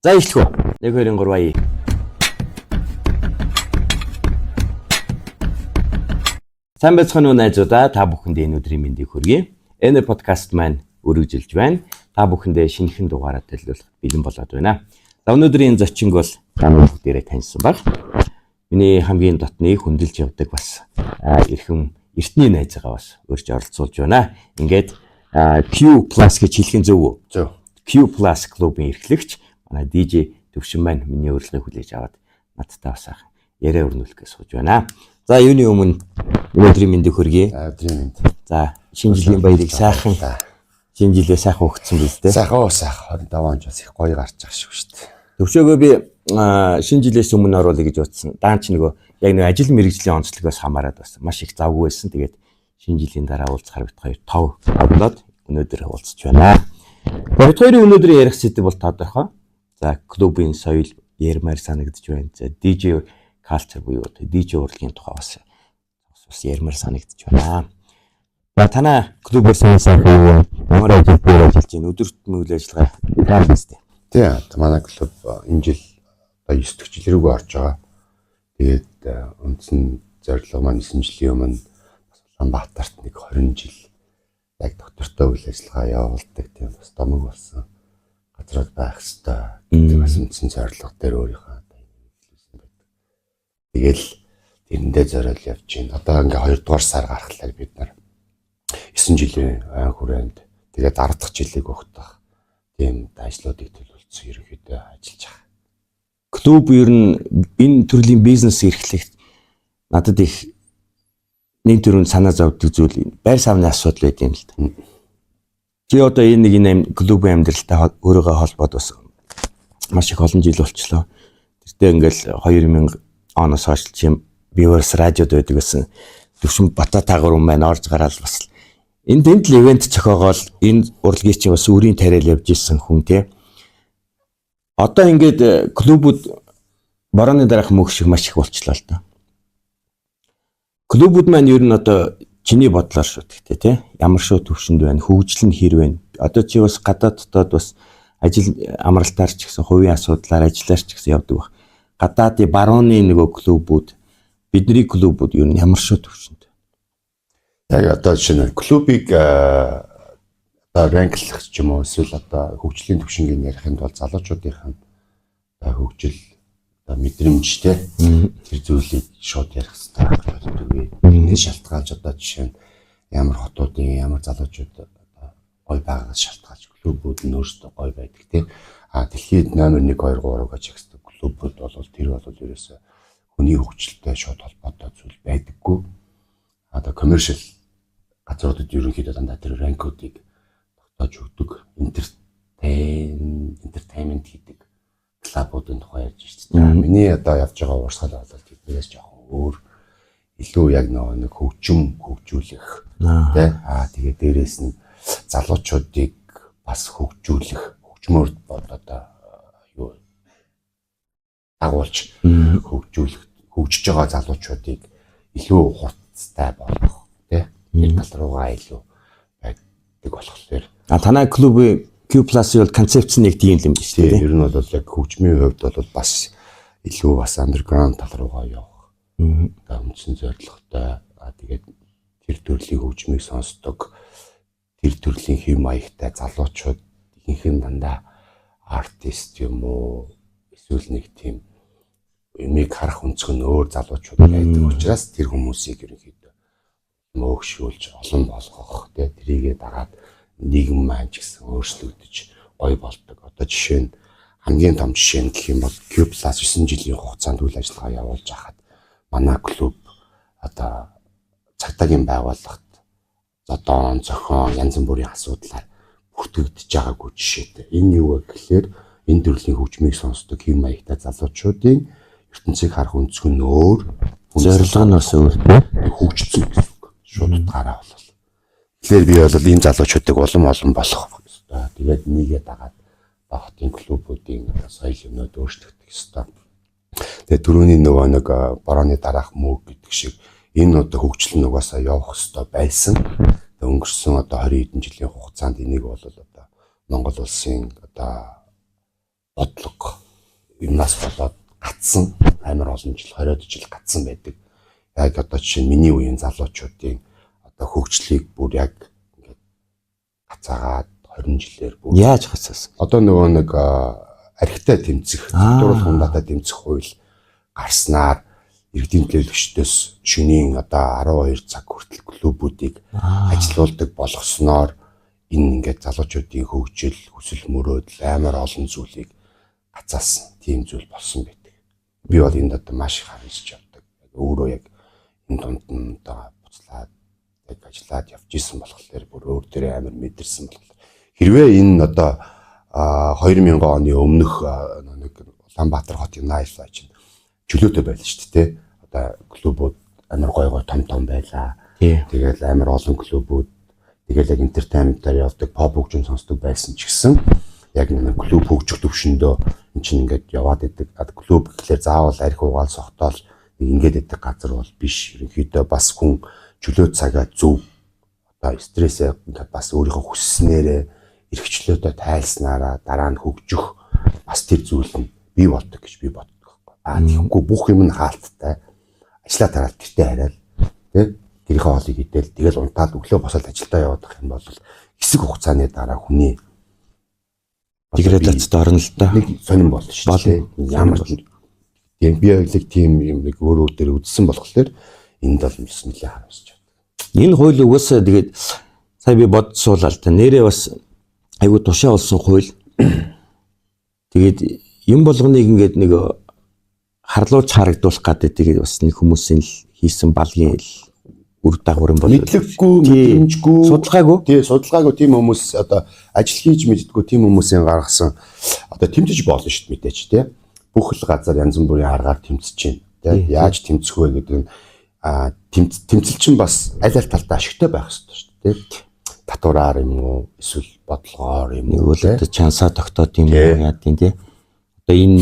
За эхлэх үү. 1 2 3 бая. Сайн байцгаана уу найзуудаа, та бүхэндээ энэ өдрийн мэндийг хүргэе. Энэ подкаст маань өргөжилж байна. Та бүхэндээ шинэхэн дугаараа төлөвлөх бэлэн болоод байна. За өнөөдрийн зочин бол танай бүгдээрээ таньсан баг. Миний хамгийн дотны хөндлөж явдаг бас эртний найзгаа бас урьж оролцуулж байна. Ингээд Q+ гэж хэлэх нь зөв үү? Зөв. Q+ клубын эрхлэгч манай DJ Төвшин маань миний урилгыг хүлээж аваад надтай бас яриа өрнүүлэх гэж сууж байна. За юуны өмнө өнөөдрийн мэндийг хүргэе. Өдрийн мэнд. За шинэ жилийн баярыг сайхан шинэ жилээ сайхан өгсөн биз дээ. Сайхан 25 он ч бас их гоё гарч байгаа шүү дээ. Төвшөөгөө би шинэ жилээс өмнө оруулъя гэж утсан. Даанч яг нэг ажил мэргэжлийн онцлогоос хамаарат бас маш их завгүй байсан. Тэгээд шинэ жилийн дараа уулзахаар бит хоёр тов авлаад өнөөдөр уулзч байна. Бит хоёрын өнөөдөр ярих сэдэв бол тодорхой. За клубын соёл ярмаар санагдж байна. За DJ culture буюу DJ урлагийн тухай бас ярмаар санагдж байна. За танаа клубээр сайн юу ямар ажил дээр ажиллаж байна? Өдөр тутмын үйл ажиллагаа яах вэ? Тийм, манай клуб энэ жил 9 дахь жил рүүгээ орж байгаа. Тэгээд үндсэн зорилго маань 9 жилийн өмнө Улаанбаатарт нэг 20 жил яг доктортой үйл ажиллагаа явуулдаг тийм бас домог болсон газрууд байх хэвээр. Тэгээд бас үндсэн зорилго дээр өөрийнхөө хэлсэн байдаг. Тэгэл тэрэндээ зориул явж байна. Одоо ингээ 2 дугаар сар гарахлаа бид нар 9 жилийн айн хүрээнд тэгээд 10 дахь жилийг өгөх тийм ажлуудыг төлөвлөсөн ерөнхийдөө ажиллаж байгаа. Клуб ер нь энэ төрлийн бизнес эрхлэгт надад их нэг төрлийн санаа зовдөг зүйл байр савны асуудал байд юм л да. Чи одоо энэ клубын амьдралтай өөрийгөө холбоод бас маш их олон жил болчлоо. Тэртээ ингээл 2000 оноос хойш бивэрс радиод байдаг гэсэн Төвшин Бататаагур маань орж гараад бас энэ дэнд л ивент зохиогоол энэ урлагийг чи бас үрийн тариал явж исэн хүн те. Одоо ингээд клубүүд борооны дараах мөх шиг маш их болчлоо л да. Клубүүд маань ер нь одоо чиний бодлоор шүү гэхдээ те ямар шүү төвшөнд байна, хөгжил нь хэр байна. Одоо чи бас гадаад дотоод бас ажил амралтаар ч гэсэн хувийн асуудлаар ажиллаар ч гэсэн явдаг баг. Гадаадын барууны нөгөө клубүүд бидний клубүүд ер нь ямар шүү төвшөнд. Яг одоо жишээ нь клубыг одоо ранклах ч юм уу эсвэл одоо хөгжлийн төвшингийн ярихын тулд залуучуудын хөгжил одоо мэдрэмжтэй тэр зүйлийг шууд ярих хэрэгтэй. Энэ шалтгаалж одоо жишээ нь ямар хотуудын ямар залуучууд гой байгаас шалтгаалж клубүүд нь өөрсдөө гой байдаг тийм. Дэлхийд номер 1 2 3 гэж ихсэн клубүүд бол тэр бол ерөөсөө хүний хөгжилтэй шууд холбоотой зүйл байдаггүй. Одоо commercial газруудад ерөнхийдөө дандаа тэр ранкуудыг тогтоож өгдөг. Entertainment хийдэг клубуудын тухай ярьж байна. Миний одоо явж байгаа уурсгал бол тэднээс жоохон өөр илүү яг нэг хөгжүүлэх тий. Тэгээд дээрэс нь залуучуудыг бас хөгжмөр одоо юу агуулж хөгжиж байгаа залуучуудыг илүү хурцтай болгох тий. Тэр тал руугаа илүү байдаг болохоор танай клубын Q+ бол концепц нэг тийм юм биш үү? Ер нь бол яг хөгжмийн хувьд бол бас илүү бас underground тал руугаа явах. Үндсэн зорилготой. Тэгээд тэр төрлийн хөгжмийг сонсдог тэр төрлийн хэв маягтай залуучууд ихэнх дандаа артист юм уу эсвэл нэг тийм юмыг харах өнцөг нь өөр залуучууд байдаг учраас тэр хүмүүсийг ерөнхийдөө мөөгшүүлж олон болгох тий тэрийгээ дагаад нийгэм маань ч гэсэн өөрчлөгдөж гоё болдог. Одоо жишээ нь хамгийн том жишээ нь гэх юм бол Q+ 9 жилийн хугацаанд үйл ажиллагаа явуулж хахад манай клуб одоо цагтаагийн байгууллагт зодоон, зохион янз бүрийн асуудлаар бүртгэгдэж байгаагүй жишээтэй. Энэ юу вэ гэхээр энэ төрлийн хөгжмийг сонсдог хэв маягтай залуучуудын ертөнцийг харах өнцөг нь өөр, зорилго нь бас өөр хөгжсөн гэсэн үг. Шууд утгаараа болол. Тэгэхээр би бол энэ залуучуудыг улам болгох ёстой. Тэгээд нэгээ дагаад хотын клубүүдийн соёл юмнууд өөрчлөгдөх ёстой. Тэгээд түрүүний нөгөө нэг борооны дараах мөг гэдэг шиг энэ одоо хөгжил нь угаасаа явах ёстой байсан. Өнгөрсөн одоо 20 хэдэн жилийн хугацаанд энийг бол одоо Монгол улсын одоо бодлого юмнаас болоод гацсан амар олон жил 20-од жил гацсан байдаг. Яг одоо жишээ нь миний үеийн залуучуудын одоо хөгжлийг бүр яг ингээд гацаагаад 20 жилээр бүр яаж гацсан? Одоо нөгөө нэг архитай тэмцэх, дуурал хундатай тэмцэх хууль гарснаар иргэдийн төлөөлөгчдөөс шөнийн одоо 12 цаг хүртэл клубүүдийг ажилуулдаг болгосноор энэ ингээд залуучуудын хөгжил, хүсэл мөрөөдөл амар олон зүйлийг гацаасан тийм зүйл болсон байдаг. Би бол энд одоо маш их харамсаж явдаг. Яг өөрөө яг энэ дунд нь одоо буцлаад яг ажиллаад явж исэн болохоор бүр өөр дээрээ амар мэдэрсэн болохоор хэрвээ энэ одоо 2000 оны өмнөх нэг Улаанбаатар хотын найлфай чинь чөлөөтэй байлаа шүү дээ. Одоо клубүүд амар гой том байлаа. Тэгэл амар олон клубүүд тэгэл яг entertainment-аар явдаг, pop хөгжим сонсдог байсан ч гэсэн яг нэг клуб хөгжих төвшөндөө эн чинь ингээд яваад идэг. Клуб гэхлээр заавал арх угаал согтоол нэг ингээд идэг газар бол биш. Ерөнхийдөө бас хүн чөлөө цагаа зөв одоо стрессээ бас өөрийнхөө хүсснээрээ эрхчлөөдөө тайлснараа дараа нь хөгжих бас тэр зүйл нь бий болдог гэж би боддог. Тэгэхгүй бүх юм нь хаалттай. Ажлаа тараал гэртээ хараад тий гэрийнхээ хоолыг идэл тэгэл унтаад өглөө босоод ажилдаа явах юм бол хэсэг хугацааны дараа хүний деградацид орно л да. Нэг сонирн болно шүү дээ. Ямар ч юм би яг тийм юм нэг өөр дээр үдсэн болохоор энд бол нэлээд харамсаж байна. Энэ хууль угаасаа тэгээд сая би бодсуулаа л та нэрээ бас айгу тушаа болсон хууль. Тэгээд юм болгоныг ингээд нэг харлууч харагдуулах гэдэг тэгээд бас нэг хүмүүсийн л хийсэн балгийн үр дагавар юм болов. Мэдлэггүй, мэдрэмжгүй, судалгаагүй. Тий, судалгаагүй тийм хүмүүс одоо ажил хийж мэддэггүй тийм хүмүүсийн гаргасан одоо тэмцэж болно шүү дээ мэдээч тий. Бүх л газар янз бүрийн аргаар тэмцэж байна. Тий. Яаж тэмцэх вэ гэдэг нь тэмцэл чинь бас аль аль талдаа ашигтай байх хэрэгтэй шүү дээ тий. Татвараар юм уу эсвэл бодлогоор юм уу нөгөө л чансаа тогтоод юм яа тийм тий. Одоо энэ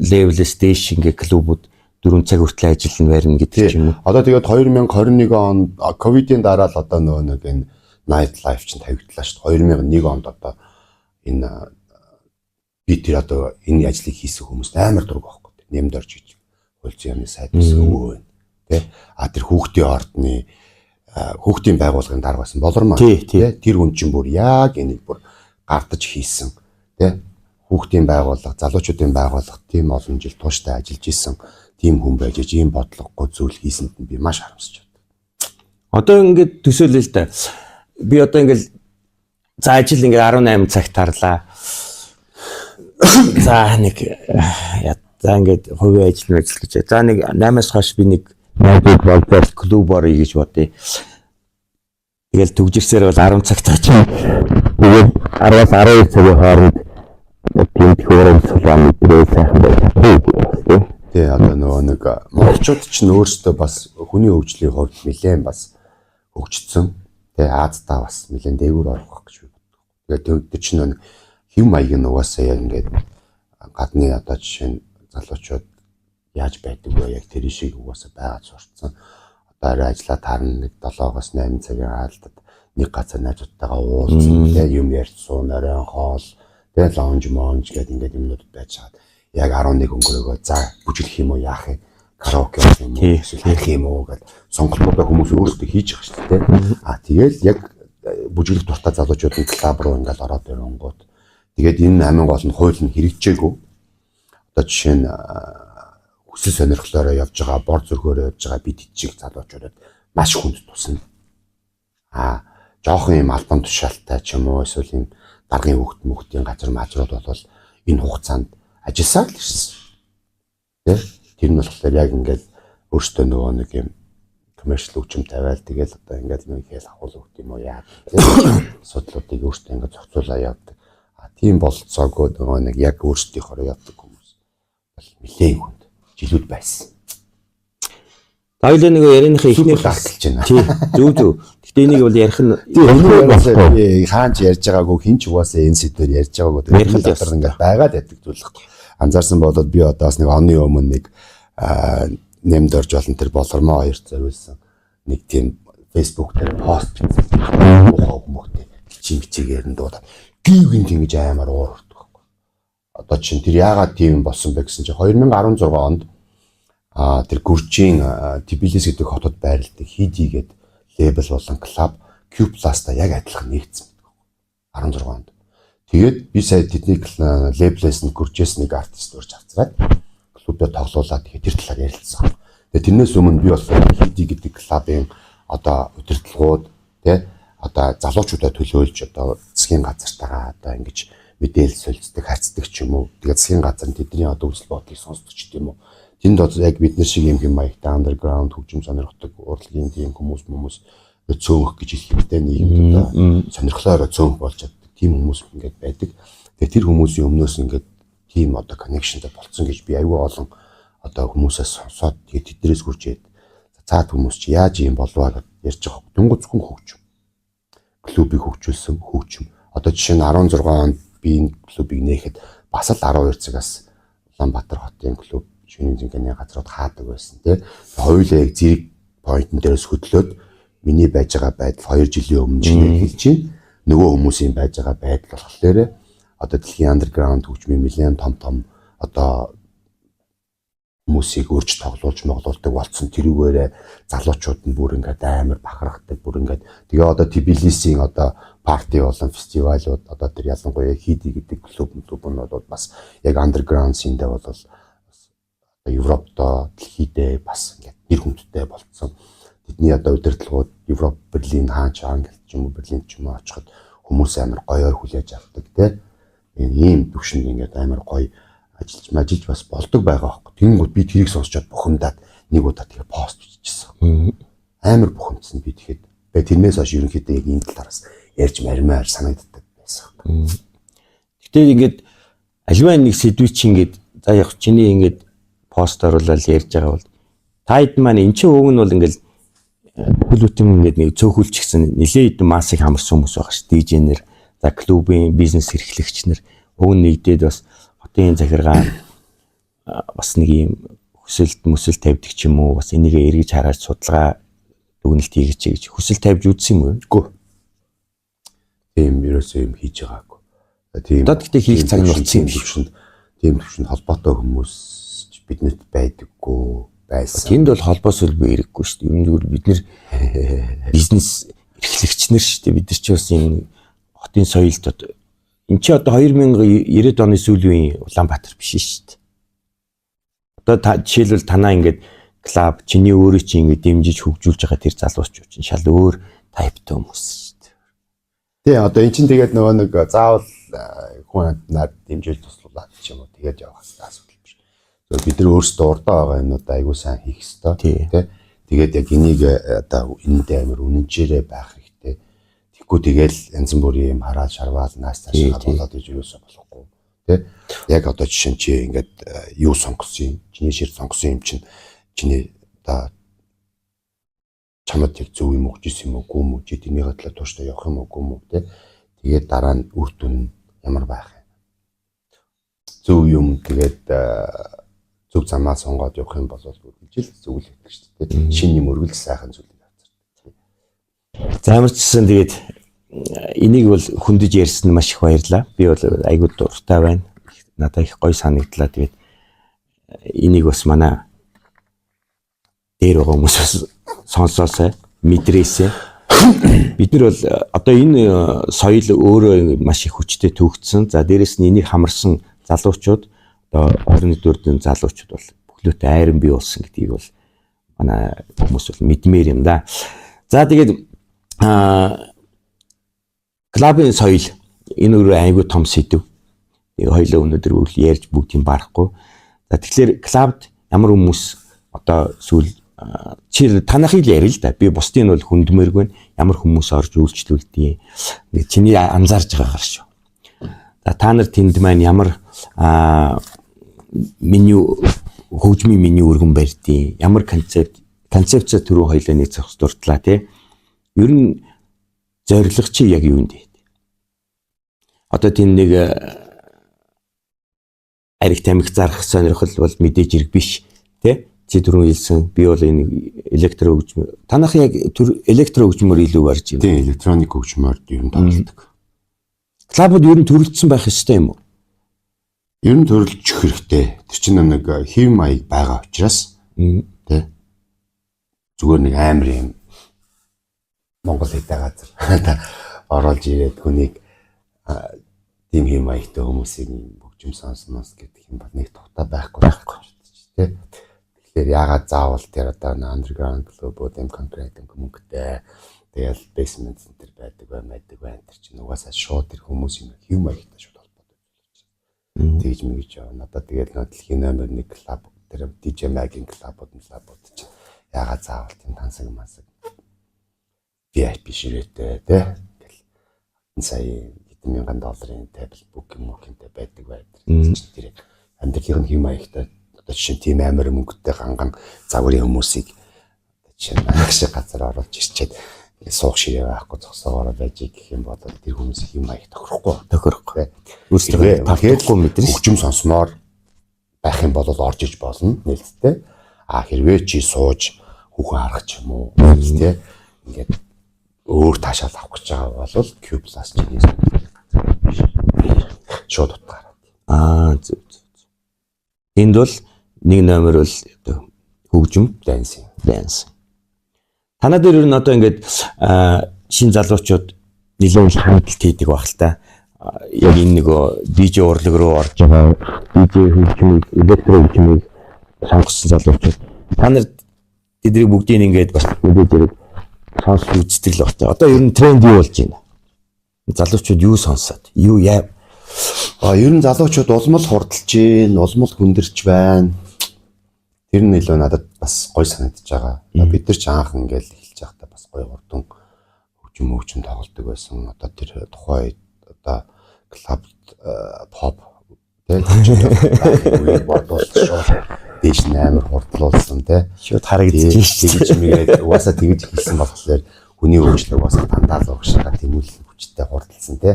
левелээс дээш ингээ клубүүд 4 цаг хүртэл ажиллана байрна гэдэг юм уу. Одоо тэгээд 2021 онд ковидын дараа л одоо нөгөө нэг энэ night life чинь тавигдлаа шүү дээ. 2001 онд одоо энэ би тэр одоо энэ ажлыг хийсэн хүмүүст амар дург байхгүй. Нэмд орж гэж хөлцөн юмны сайд бас өвөө байна. Тэ? Тэр хүүхдийн ордны хүүхдийн байгууллагын дарга байсан болормоо. Тэр хүн чинь бүр яг энийг бүр гардаж хийсэн. Тэ? Хүүхдийн байгууллага, залуучуудын байгууллага тийм олон жил тууштай ажиллаж исэн тийм хүн байж ийм бодлогогүй зүйл хийсэнд нь би маш харамсаж байна. Одоо ингээд төсөөлөл л да. Би одоо ингээд за ажил ингээд 18 цагт тарлаа. За нэг за ингээд хувийн ажил гэж. За нэг 8-аас хойш би нэг найдад болдог клуб орё гэж бодъё. Тэгэл төгжирсээр бол 10 цагт очив. Тэгээд 10-аас 12 цагийн хооронд тийм төхөөрөмж сулаа мэдрээ сайхан байх. Тий, одоо нөгөө нэг монголчууд ч өөрсдөө бас хүний хөгжлийн хувьд нэлээд бас хөгжсөн. Тий, Аазтаа бас нэлээд дээгүүр орох гэж би боддог. Тэгээд тэр чинь хэв маяг нь угаасаа яг ингээд гадны одоо жишээ нь залуучууд яаж байдаг вэ? Яг тэр шиг угаасаа байгаад сурцсан. Одоо арай ажиллаа таарна нэг 7-оос 8 цагийн хаалтад нэг газар найзуудтайгаа уулзсан. Тий, юм ярьж суун оройн хоол, тий, лаунж гэдэг ингээд юмнууд байж чад. Яг 11 өнгөрөөгөө за бүжиглэх юм уу яах юм караоке юм уу эсвэл хийх юм уу гэж сонголтуудаа хүмүүс өөрсдөө хийж байгаа шүү дээ. Тэгэл яг бүжиглэх дуртай залуучуудын клуб руу ингээл ороод ирэнгууд тэгээд энэ амин гол нь хууль нь хэрэгжээгүй. Одоо жишээ нь хүсэл сонирхлоороо явж байгаа, бор зөргөөрөө явж байгаа бид чиг залуучуудад маш хүнд тусна. Жоохон юм албан тушаалтай ч юм уу эсвэл юм даргын хөвгтийн газар маажрууд бол энэ хугацаанд ажилласаар л ирсэн. Тэр нь болохоор яг ингээд өөртөө нөгөө нэг юм commercial хөгжим тавиал тэгэл одоо ингээд нэг хэл ахуул өгд юм уу яа. Судлуудыг өөртөө ингээд зохицуулаад явдаг. Тийм болцоогоо нөгөө нэг яг өөрсдийнхөө явдаг хүмүүс бол нэлээд хүнд жилүүд байсан. Хоёулаа нэг ярианыхаа эхнийх таарч байна. Тий. Зөв. Гэхдээ энийг бол ярих нь хаанч ярьж байгаагүй хин ч угаасаа энэ сэдвээр ярьж байгаагүй тэгээд дотор ингээд байгаад байдаг зүйл. Анзаарсан болоод би одоос нэг оны өмнө нэг нэмд орж олон тэр болормоо хоёрт зориулсан нэг тийм Facebook дээр пост хийсэн. Ухаа хүмүүхтэй чимчээгээр нь дуудаад гівгэн ингэж амар уурдаг байхгүй. одоо чинь тэр яагаад тийм болсон бэ гэсэн чинь 2016 онд тэр Гүржийн Тбилис гэдэг хотод байрладаг Хиди гэдэг лейбл болон клуб Q Plus-та яг адилхан нэгдсэн байдаг. 16 онд. Тэгээд би сая тэдний лейблээс нь Гүржээс нэг артист урьж авцгаад клубээр тоглуулаад тэгээд тэр талаар ярилцсан. Тэгээд тэрнээс өмнө би бол Хиди гэдэг клубын одоо удирдлагууд одоо залуучуудаа төлөөлж одоо засгийн газартаа одоо ингэж мэдээлэл солилцдог, харьцдаг ч юм уу. Тэгээд засгийн газар тэдний одоо үзэл бодлыг сонсдог ч юм уу. Тэнд одоо яг бид нар шиг юм хэм маягтай андерграунд хөгжим сонирхдаг урлагийн тийм хүмүүс цөөнх гэж хэлэхдээ нийгэмд одоо сонирхлоороо цөөнх болж чаддаг тийм хүмүүс ингээд байдаг. Тэгээд тэр хүмүүсийн өмнөөс ингээд тийм одоо коннекшнтэй болцсон гэж би аюул олон одоо хүмүүсээс сонсоод тэгээд тэднээс хүрчээд цаад хүмүүс чи яаж юм болваа гэж ярьж байгаа. Дөнгөж зөвхөн хөгжим. Клубыг хөгжүүлсэн хөгжим. Одоо жишээ нь 16 онд би энэ клубыг нээхэд бас л 12 цагаас Улаанбаатар хотын клуб шөнийн зингэний газрууд хаадаг байсан тий. Хоёулаа яг зэрэг поинтн дээрээс хөдлөөд миний байж байгаа байдал 2 жилийн өмнө чинь хэлж чинь нөгөө хүмүүсийн байж байгаа байдал болохоор одоо дэлхийн андерграунд хөгжмийн нэлээд том одоо хүмүүсийг өрж тоглуулж моглуулдаг болсон тэрүүгээрээ залуучууд нь бүр ингээд амар бахархдаг бүр ингээд тэгээ одоо Тбилисийн одоо парти болон фестивалууд одоо тэр ялангуяа Хиди гэдэг клубнууд бас яг андерграунд синдээ бол Европтой дэлхийдээ бас ингээд нэр хүндтэй болцсон. Тэдний одоо удирдлагууд Европ, Берлин, Хаач, Англи ч юм уу Берлин ч юм уу очиход хүмүүс амар гоёор хүлээж авдаг тий. Ийм төвшөнд ингээд амар гоё ажиллаж бас болдог байгаа хөөхгүй. Тэнгүүд би тэрийг сонсчод бухимдаад нэг удаа тэгээ пост биччихсэн. Амар бухимдсан би тэгэхэд тэрнээс хойш ерөнхийдөө яг энэ талаараас ярьж мармаар санагддаг байсан. Гэтэ ингээд альва нэг сэдвийг чи ингээд за яг чиний ингээд пост оруулаад ярьж байгаа бол таад маань эн чинь уг нь бол ингээд хөлөтөн ингээд нэг цөөхүүлчихсэн нэлээд массыг хамарсан хүмүүс байгаа ш. DJ-нэр, за клубын бизнес эрхлэгчнэр уг нь нэгдээд бас хотын захиргаан бас нэг юм хүсэл тавьдаг ч юм уу бас энийгээ эргэж хараад судалгаа дүгнэлт хийгэж гэж хүсэл тавьж үзсэн юм уу? Үгүй. Тийм ерөөсөө юм хийж байгаагүй. Тийм. Одоо гэхдээ хийх цаг нь болсон юм шиг. Тийм төвшөнд холбоотой хүмүүс биднэрт байдаггүй байсан. Тэнд бол холбоос өлбөө хэрэггүй шүү дээ. Ер нь бид нэр бизнес эрхлэгчнэр шүү дээ. Бид нар ч бас юм хотын соёлд одоо энэ чи одоо 2090 оны сүүлийн Улаанбаатар биш шүү дээ. Одоо жишээлбэл танаа ингээд клуб чиний өөрөө чи ингээд дэмжиж хөгжүүлж байгаа тэр залуучууд чинь шал өөр тайптай хүмүүс шүү дээ. Тий, одоо эн чинь тэгээд нөгөө нэг заавал хүн над дэмжиж туслуулаад ч юм уу тэгээд явах хэрэгтэй асуудал биш. Бид нар өөрсдөө урдаа байгаа юмудаа айгуу сайн хийх хэрэгтэй тий. Тэгээд яг энийг одоо энд амар үнэнчээрээ байх хэрэгтэй. Тэгэхгүй тэгэл янз бүрийн юм хараад шарвал нааш цаашаа болоод иж юусаа болохгүй тий. Яг одоо жишээ нь чи ингээд юу сонгосон юм? Чиний шир сонгосон юм чинь чиний одоо чамд яг зөв юм өгч ирсэн юм уу гүм үү? Чи тэрнийхээ талаар тууштай явах юм уу гүм үү тий. Тэгээд дараа нь үр дүн ямар байх юм? Зөв юм тэгээд зөв замаа сонгоод явах юм бол үргэлжил зөв л хэлдэг шүү дээ. Шинэ юм өргөл сайхан зүйлийг авчирдаг. За ямарчсан тэгээд энийг бол хөндөж ярьсан маш их баярлаа. Би бол айгүй дуртай байна. Надад их гоё санагдлаа. Тэгээд энийг бас манай дээр байгаа хүмүүс сонсоосай, мэдрээсэй. Бид нар бол одоо энэ соёл өөрөө маш их хүчтэй төгссөн. За дээрэс нь энийг хамарсан залуучууд одоо 21-р дэх залуучууд бол бүхлөөтэй айран бий болсон гэдгийг бол манай хүмүүс бол мэдмээр юм да. За тэгээд клубын соёл энэ өөрөө айгүй том сэдв. Нэг хоёлоо өнөөдөр үл ярьж бүгдийг барахгүй. За тэгэхээр клубд ямар хүмүүс одоо сүүл чи танахыг л ярил л да. Би бусдын бол хүндмээргүй ямар хүмүүс орж үйлчлүүлдэг. Ингээд чиний анзаарж байгаагаар шүү. За та нар тэнд маань ямар меню хөгжмийн меню өргөн барьдیں۔ Ямар концепцээ түрүү хоёлоо нэг зохис дурдлаа тий. Ер нь зорилго чи яг юунд вэ? Одоо тийм нэг ариг тамхи зарах сонирхол бол мэдээж хэрэг биш тий. Чи түрүү хэлсэн би бол энэ электро хөгжмөр танах яг төр электро хөгжмөр илүү барьж байна. Тий, электроник хөгжмөр ер нь тоглодог. Клубуд ер нь төрөлдсөн байх ёстой юм уу? Ер нь төрөлж хэрэгтэй. Тэр чинь нэг хэв маяг байгаа учраас тий. Зүгээр нэг амар юм Монгол хэдэ газар оролж ирээд хүнийг тийм хэв маягтай хүмүүсийн хөгжим сонсноос гэдэг юм бол нэг тухтай байхгүй тий. Тэгэхээр ягаад заавал тэр одоо underground club юм конкрет юм мөнгөтэй тэгэл basement center байдаг бай тэр чинь угаасаа шууд тэр хүмүүс юм хэв маягтай шууд холбоотой болж тэгж мэгж явна. Одоо тэгээд дэлхийн номер 1 клуб тэр DJ Mag-ийн клубуд чинь ягаад заавал тийм тансаг масаг VIP ширээтэй тий. Сая $1,000 table booking-тэй байдаг байдаг. Тэр амьдралын хэм маягтай одоо жишээ тийм амар мөнгөтэй ганган загварын хүмүүсийг жишээ нь агш газар оруулж ирчээд суух ширээ байхгүй зогсоогоор байж гэх юм бол тэр хүмүүс хэм маяг тохирохгүй. Өөрсдөө тавхгүй мэдрэх хөгжим сонсомоор байх юм бол орж иж болно нээлттэй. Хэрвээ чи сууж хүүхэн харах ч юм уу тий. Ингээд өөр таашаал авах гэж байгаа бол Q+ чинь шууд утгаараа. Зөв. Энд бол нэг номер бол хөгжим данс. Танаа дээр ер нь одоо ингээд шин залуучууд нэлээд хандлт хийдэг байх л та. Яг энэ нөгөө DJ урлаг руу орж байгаа DJ хөгжмийг, электро хөгжмийг сонгосон залуучууд. Та нар тэднийг бүгдийг ингээд бас мэдээж хэрэг сонсож үздэг л байна. Одоо ер нь тренд юу болж байна? Залуучууд юу сонсоод, юу яа? Ер нь залуучууд улмал хурдалж байна, улмал хүндэрч байна. Тэр нь илүү надад бас гой санагдаж байгаа. Бид нар ч анх ингээл эхэлж байхдаа бас гой хурдан хөгжим тоглодог байсан. Одоо тэр тухай одоо клуб pop тэгээд бодвол дэш амар хурдлуулсан тий. Шууд харагдаж тийж угаасаа тэгж хэлсэн болохоор хүний өөрчлөлт угаасаа дандаа л угшаа тэмүүлэл хүчтэй хурдалсан тий.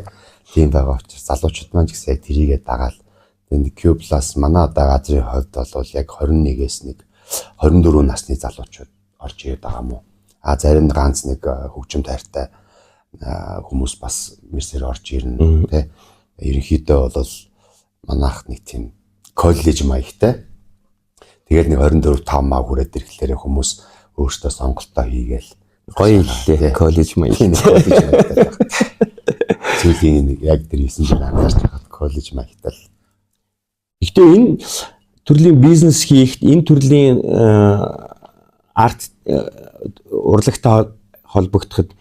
Тийм байгаа учраас залуучууд маань ч гэсэн яг тэрийгээ дагаал. Тэгээд Q+ манай одоо газрын хувьд бол яг 21-ээс нэг 24 насны залуучууд орж ирээд байгаа юм уу. Зарим ганц нэг хөгжим тайртай хүмүүс бас мэрсээр орж ирнэ тий. Ерөнхийдөө бол манайх нэг тийм коллеж маягтай. Тэгээд нэг 24-5 маа хүрээд ирэхлээр хүмүүс өөрсдөө сонголтоо хийгээл гоё хэллээ коллеж маяг. Зүйлийн нэг яг тэр 9 жил анзаарч байхад коллеж маягтай л. Гэхдээ энэ төрлийн бизнес хийхэд энэ төрлийн арт урлагтай холбогдоход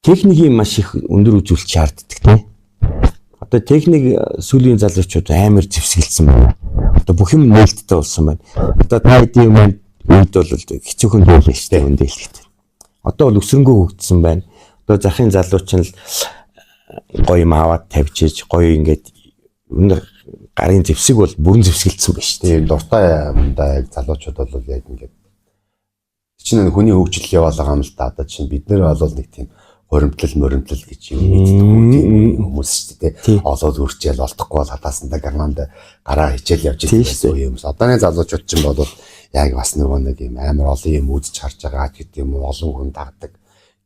техникийн маш их өндөр үзүүлэлт шаарддаг тийм. Одоо техник сүүлийн залуучууд амар зэвсгэлсэн байна. Одоо бүх юм нээлттэй болсон байна. Одоо та хэдийн үед бол хэцүүхэн дуулсан шүү дээ үндэлэхэд. Одоо бол өсрөнгөө хөгжсөн байна. Одоо захын залууч нь л гоё юм аваад тавьчих, гоё ингээд өнөр гарын зэвсэг бол бүрэн зэвсгэлсэн байна шүү дээ. Дуртай юмдаа яг залуучууд бол яг ингээд чинь хүний хөгжил яваалаа юм л да. Одоо чинь бид нэр бол нэг тийм моримтлал гэж юм мэддэг хүмүүс шүү дээ. Олоод үрчээл олдохгүй бол хатаасандаа гарманд гараа хичээл явж байсан юм. Одооны залуучууд ч юм бол яг бас нөгөө нэг юм амар олон юм үзэж харж байгаа гэдэг юм уу олон хүн дагдаг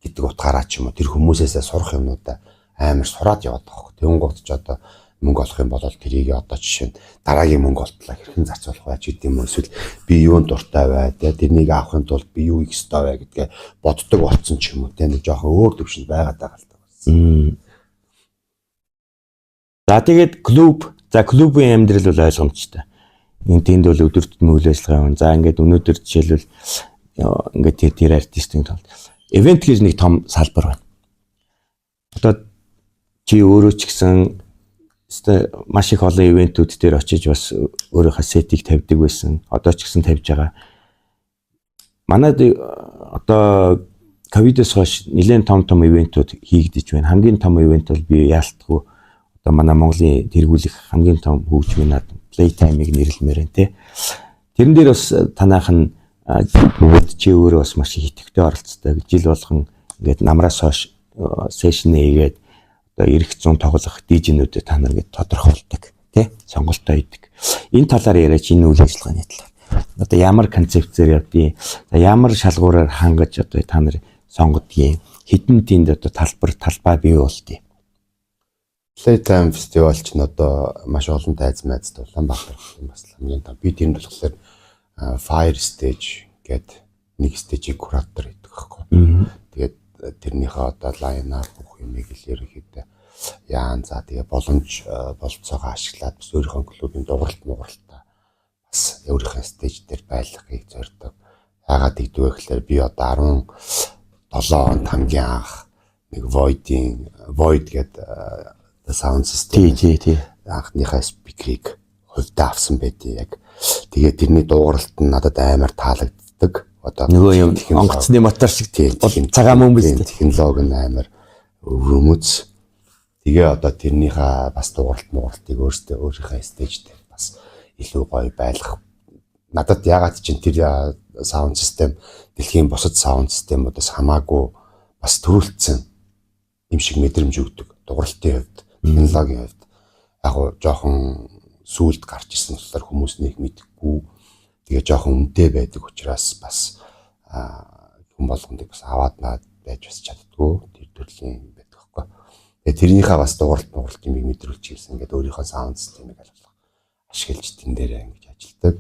гэдэг утгаараа ч юм уу тэр хүмүүсээсээ сурах юмнуудаа амар сураад яваад байгаа хөө. Тэнгуут ч одоо мөнгө олох юм бол тэрийг одоо жишээ нь дараагийн мөнгө олтлоо хэрхэн зарцуулах вэ гэдэг юм уу эсвэл би юунд дуртай бай тэрнийг авахын тулд би юу хийх ёстой вэ гэдгээ боддог болсон ч юм уу тэ нэг жоохон өөр төвшөнд байгаад байгаа л та. За тэгээд клубын амьдрал бол ойлгомжтой. Энд бол өдөр тутмын үйл ажиллагаа байна. За ингээд өнөөдөр жишээлбэл ингээд тэр артистын тулд ивент гэж нэг том салбар байна. Одоо чи өөрөө ч гэсэн маш их олон ивентүүд дээр очиж бас өөрийнхөө сетийг тавьдаг байсан. Одоо ч гэсэн тавьж байгаа. Манайд одоо ковидос хойш нэлээд том ивентүүд хийгдэж байна. Хамгийн том ивент бол би яалтгүй одоо манай Монголын тэргүүлэх хамгийн том хөгжмийн наадам Playtime-ыг нэрлэмээр байна те. Тэрэн дээр бас танайх нь чи өөрөө бас маш их идэвхтэй оролцдог. Жил болгон ингээд намраас хойш сешн хийгээд одоо эрх зүүн тоглох дижнүүдэд та нар ингэ тодорхойлдог тий сонголтоо хийдэг. Энэ талаар яриач энэ үйл ажиллагааны талаар. Одоо ямар концепцээр явдгийг, ямар шалгуураар хангаж одоо та нар сонгодгийг, хэдэн тэнд одоо талбай бий болдгийг. Playtime фестивал ч н одоо маш олон тайз майз Улаанбаатар хотын бас хамгийн том. Би тийм болохоор Fire Stage гэдэг нэг стейжийг куратор хийдэг байхгүй. Тэгээд тэрнийхээ одоо лайнаар бүх юмыг ерөнхийдөө яан за тэгээ боломж болцоогоо ашиглаад бас өөрийнхөө клубын дууралтаа бас өөрийнхөө стейж дээр байлгахыг зорддог. Яагаад гэдэг вэ гэхээр би одоо 17 онд хамгийн анх нэг Void гэдэг саунд систем анхныхаа спикерийг хувьдаа авсан байдیں۔ Яг тэгээд тэрний дууралт нь надад амар таалагддаг. Одоо нөгөө юм онгоцны мотор шиг цагаан мөн биз дээ. Технологи нь амар өвөрмөц. Тэгээ одоо тэрнийхээ бас дууралтыг өөрийнхөө стейж дээр бас илүү гоё байлгах. Надад ягаад чинь тэр саунд систем дэлхийн бусад саунд системүүдээс хамаагүй бас төрүүлсэн юм шиг мэдрэмж өгдөг. Дууралтын хувьд, технологийн хувьд яг гоо жоохон сүулт гарч ирсэн болохоор хүмүүс нэг мэдгүй. Тэгээ жоохон үнэтэй байдаг учраас бас хүн болгонд бас аваад байж бас чаддгүй тэр төрлийн байдаг байхгүй. Тэгээ тэрнийхээ бас дууралт юм мэдрүүлж ирсэн. Ингээд өөрийнхөө саунд системийг ашиглаж тэн дээр ингэж ажилтдаг.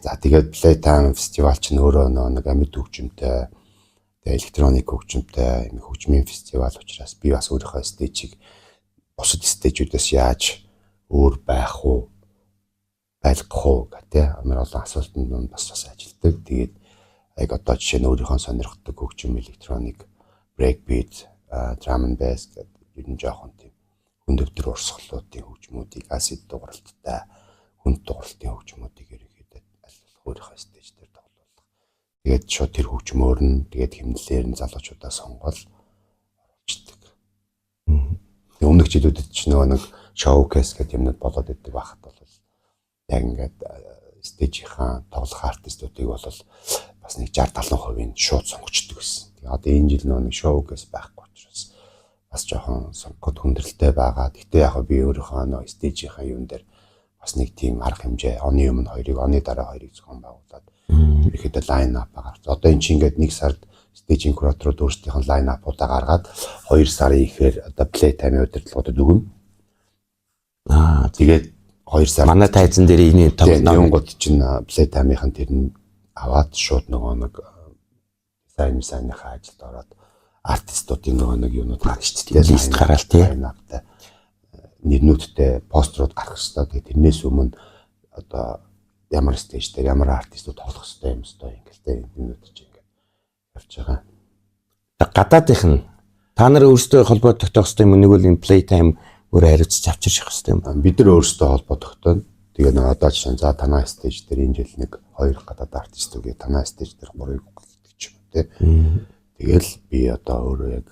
За тэгээд Playtime фестивал ч өөрөө нэг амьд хөгжимтэй, тэгээ электроник хөгжимтэй юм хөгжмийн фестивал учраас би бас өөрийнхөө стейжийг бусад стейжүүдээс яаж өөр байх уу, байлгах уу гэдэг амар олон асуултанд бас ажилтдаг. Тэгээд яг одоо жишээ нь өөрийнхөө сонирхдаг хөгжим электроник, breakbeat, drum and bass гэдэг ер нь жоохон тийм хүнд өвдөр урсгалуудын хөгжмүүдийг acid дууралттай, хүнд дууралтын хөгжмүүдийг ерөнхийдөө аль өөрийнхөө стейж дээр тоглуулах. Тэгээд шууд тэр хөгжмөөр нь тэгээд хэмнэлээр нь залуучуудаа сонгол оруулцдаг. Өмнөх жилүүдэд ч нэг showcase гэдэг юмнууд болоод идэг байхад бол яг ингээд стейжийнхаа тоглох артистуудыг бол бас нэг 60-70% шууд сонгочдөг гэсэн. Тэгээ одоо энэ жил нэг showcase байхгүй учраас бас жоохон сонгоход хүндрэлтэй байгаа. Гэтэ яг би өөрийнхөө нэг стейжийнхаа юун дээр бас нэг тийм арга хэмжээ оны өмнө хоёрыг, оны дараа хоёрыг зохион байгуулад ихэд лайн ап гаргаж. Одоо энэ чинь ингээд нэг сард стейжинг кураторууд өөрсдийнх нь лайн апуудаа гаргаад 2 сарын ихээр одоо Playtime удирдлагуудад өгнө. Тэгээд 2 сар манай тайзан дээр энэ тоглоомгууд чинь Playtime-ийн тэр нь аваад шууд нөгөө нэг дизайныхаа ажилд ороод артистуудын нөгөө нэг юунууд гаргаж чийдээ лист гараал тий. Нэрнүүдтэй постерууд гаргах хэрэгтэй. Тэгээд тэрнээс өмнө одоо ямар стейж дээр ямар артистууд тоглох хэрэгтэй юм ингээл тий. Нэрнүүд чинь ингээд явж байгаа. Гадаадынх нь та нар өөрсдөө холбоо тогтоох хэрэгтэй юм нэг бол энэ Playtime өөрөө хариуцж авчирч явах хэрэгтэй юм. Бид нар өөрсдөө холбоо тогтооно. Тэгээ нэг одоо жишээ за танай стейж дээр энэ жил нэг 2 гадаад артист үгээ танай стейж дээр 3-ыг гэдэг ч юм тий. Тэгэл би одоо өөрөө яг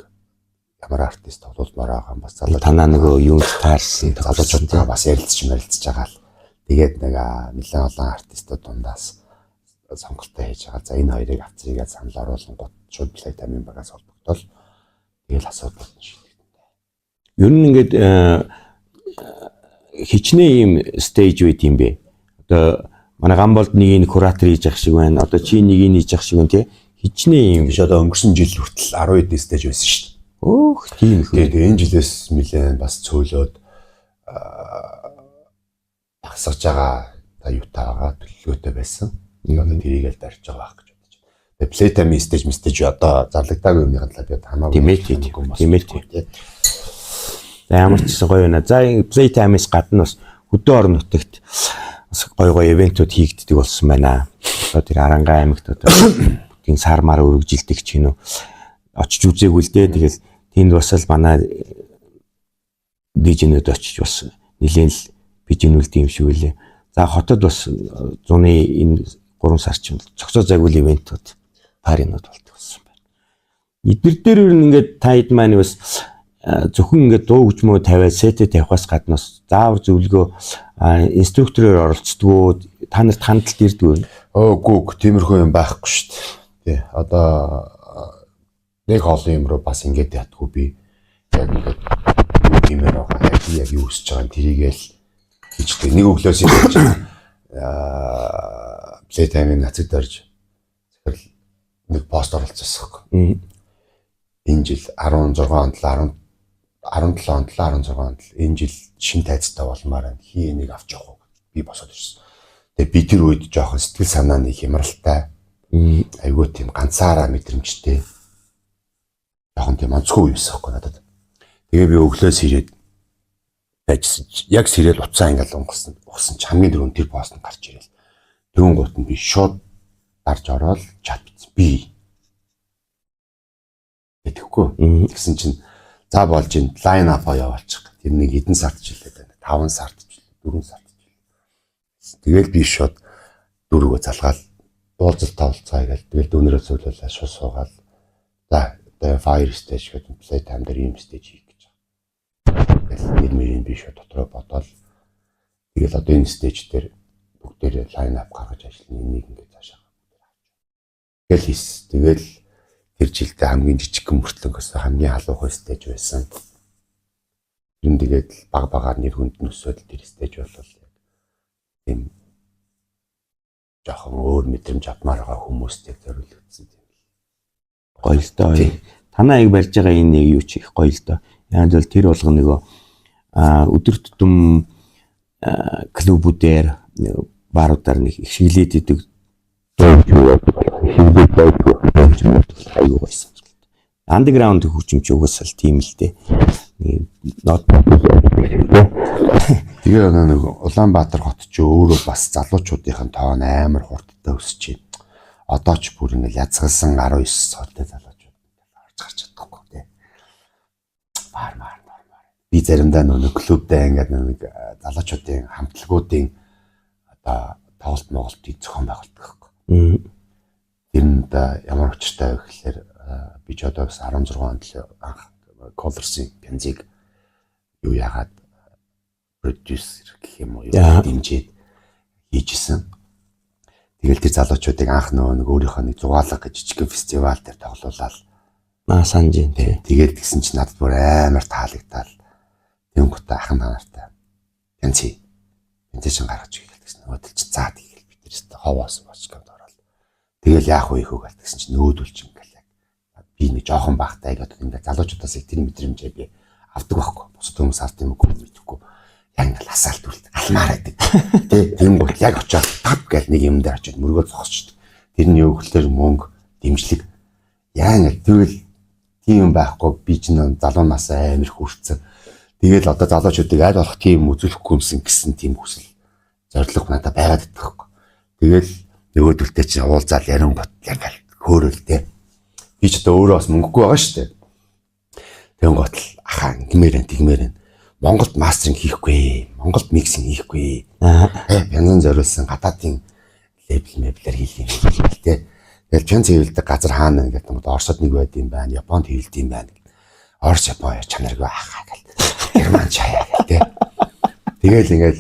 ямар артист тоглуулмаар байгаа юм бас залуу танаа нөгөө юу таарсан залуучуудаа бас ярилцж байгаа л. Тэгээд нэг нэлээд олон артистууд дундаас сонголтоо хийж байгаа. За энэ хоёрыг авцгийг санал оруулангууд шууд Playtime-ийн багаас холбогдол тэгэл асуудал шийдэгдэнэ. Ер нь ингээд хичнээн юм стейж байт юм бэ. Одоо манай Гамболд нэг куратор хийж явах шиг байна. Одоо чи нэг хийж явах шиг байна тий. Хичнээн юм биш одоо өнгөрсөн жил хүртэл 10 эдний стейж байсан шүү дээ. Өөх тийм их. Тэгээд энэ жилээс нэлээд бас цөөлөөд багсаж байгаа юутаагаа төлөвлөгөөтэй байсан. Одоо тэрийг л дарж байгаа байх гэж бодож байна. Тэгээд Playtime стейж одоо зарлагдаагүй юмны хадлаа би хамаагүй тийм ээ. Ямар ч гэсэн гоё байна. За Playtime-ээс гадна бас хөдөө орон нутагт бас гоё ивентүүд хийгддэг болсон байна. Одоо тэр Арангаа аймагт одоо тийм сар мар өргөжилдэг ч юм уу очиж үзээгүй л дээ. Тэгэл тэнд бас л манай дижнүүд очиж бас нэлээд л бижинүүлдэг юм шиг үлээ. За хотод бас зуны энэ 3 сар ч юм цогцоо загвал ивентүүд паринууд болдог болсон байна. Эдгээр дээр ер нь ингээд таад маань бас зөвхөн ингээд дуу хөгжмөө тавиад сетэ тавихаас гаднаас заавар зөвлөгөө инструктороор оролцдог та нарт хандлт ирдэг үү? Үгүй тиймэрхүү юм байхгүй шүү дээ. Тий. Одоо нэг олон юм руу бас ингээд ятгүй би яг ингээд тиймэр байгаа. Яг юу хийж байгаа тэрийгэл хийжтэй. Нэг өглөөс ингэж Playtime-ийн нацад дорж нэг пост оролцсон байхгүй. Энэ жил 16 онд 17 онд 16 онд энэ жил шин тайцтай болмаар байна. Хий энийг авч явах уу? Би босоод ирсэн. Тэгээ би тэр үед жоохон сэтгэл санааны хямралтай. Айгуу тийм ганцаараа мэдрэмжтэй. Жоохон тийм онцгүй байсан байхгүй надад. Тэгээ би өглөөс ирээд байжсэн. Яг сэрэл уцаа ингээл угсан ч хамгийн дөрөв тэр пост нь гарч ирэл. Дөрөв гут нь би шууд гарч ороод чат бичсэн. Би тэгэхгүй. Тэгсэн чинь за болж ин лайн апаа явуулчих. Тэр нэг хэдэн сард ч хэлээд байна. 5 сард ч 4 сард ч. Тэгэл би шууд дөрөвгөө залгаал уулзалт тавалцгаа хийгээл. Тэгэл дүүнэрээ цуглуулаад шууд суугаад за одоо fire stage гэдэг play time дээр ийм stage хийх гэж байгаа. Тэгэл нэрмэрийн би шууд дотроо бодоод тэгэл одоо энэ stage дээр бүгдээрээ line up гаргаж ажиллана. Энийг ингээд цаашаа тэгэл хийс. Тэгэл тэр жилдээ хамгийн жижигхэн мөртлөнгөөс хамгийн халуухай стейж байсан. Юм тэгээд баг багаар нэр хүнд нөсөөл тэр стейж болвол яг тийм жоохон өөр мэдрэмж авмаар байгаа хүмүүстэй зориулагдсан юм. Гоё л доо. Танаа аяг барьж байгаа энэ нэг юу ч их гоё л доо. Яг л тэр болгоо нөгөө өдөр тутам клубүүдээр бааруудаар нэг их шиглээд идэг аюу байсан. Андерграунд хөгжимч угсаал тийм л дээ. Нот тэгээ нэг Улаанбаатар хот ч өөрөө бас залуучуудын тоон амар хурдтай өсөж байна. Одоо ч бүр ингээл язгалсан 19 соттой залуучууд орж гарч чадахгүй тий. Баар. Би заримдаа нэг клубдээ ингээд нэг залуучуудын хамтлагуудын одоо тоглолт моголтыг зохион байгуулдаг байхгүй. Тэр нь да ямар учиртай вэ гэхээр би ч одоо бас 16 онд анх Colors-ийн пензиг юу яагаад продюсер гэх юм уу дэмжиж хийжсэн. Тэгэл тэр залуучуудыг анх нэг өөрийнхөө нэг зугаалга гэж жижиг фестивал дээр тоглуулаад санаж байна тий. Тэгээд гисэн чинь надад бүр амар таалагдтал. Тэнгуүтэ ахын нартай. Пензи шин гаргаж игээл гэсэн. Нөгөөдөл чи заа тэгэл би тэр ховоос бочкод ороод. Тэгэл яах вэ хөө гэлтсэн чинь нөөдөл чинь ингээл би нэг жоохон бахтай яг ингээд залуучуудаас их тэр мэдрэмжээ би авдаг байхгүй. Бусад хүмүүс авт юм уу мэдэхгүй. Яг ингээл асаалт үлд алмаар байдаг. Тэ тэнгуут яг очоод тав гэл нэг юм дээр очоод мөргөө зогсчихд. Тэрний өглөөр мөнгө дэмжлэг яа ингээл тэгвэл тийм юм байхгүй би ч нэг залуунаас амар хүрцэн. Тэгэл одоо залуучуудыг аль болох тийм үзүүлэхгүй юмсан гэсэн тийм хүсэл зориг надад байгаад байдаг байхгүй. Тэгэл нөгөөдөлтэй чинь уулзаал ярин бот яг хөөрөл тэ. Би ч одоо өөрөө бас мөнгөгүй байгаа шүү дээ. Тэгэн готл ахаа тэгмээрэн Монголд мастеринг хийхгүй, Монголд миксинг хийхгүй. Янзын зориулсан гадаадын лейбл мэблэр хийх юм тий. Тэгэл Пенз хэвлдэг газар хаана гэдэг юм бол Оросод нэг байд юм байна, Японд хэвлдэг юм байна. Орос Япон чанаргүй ахаа гэл. Герман чаяа гэл тий. Тэгэл ингээд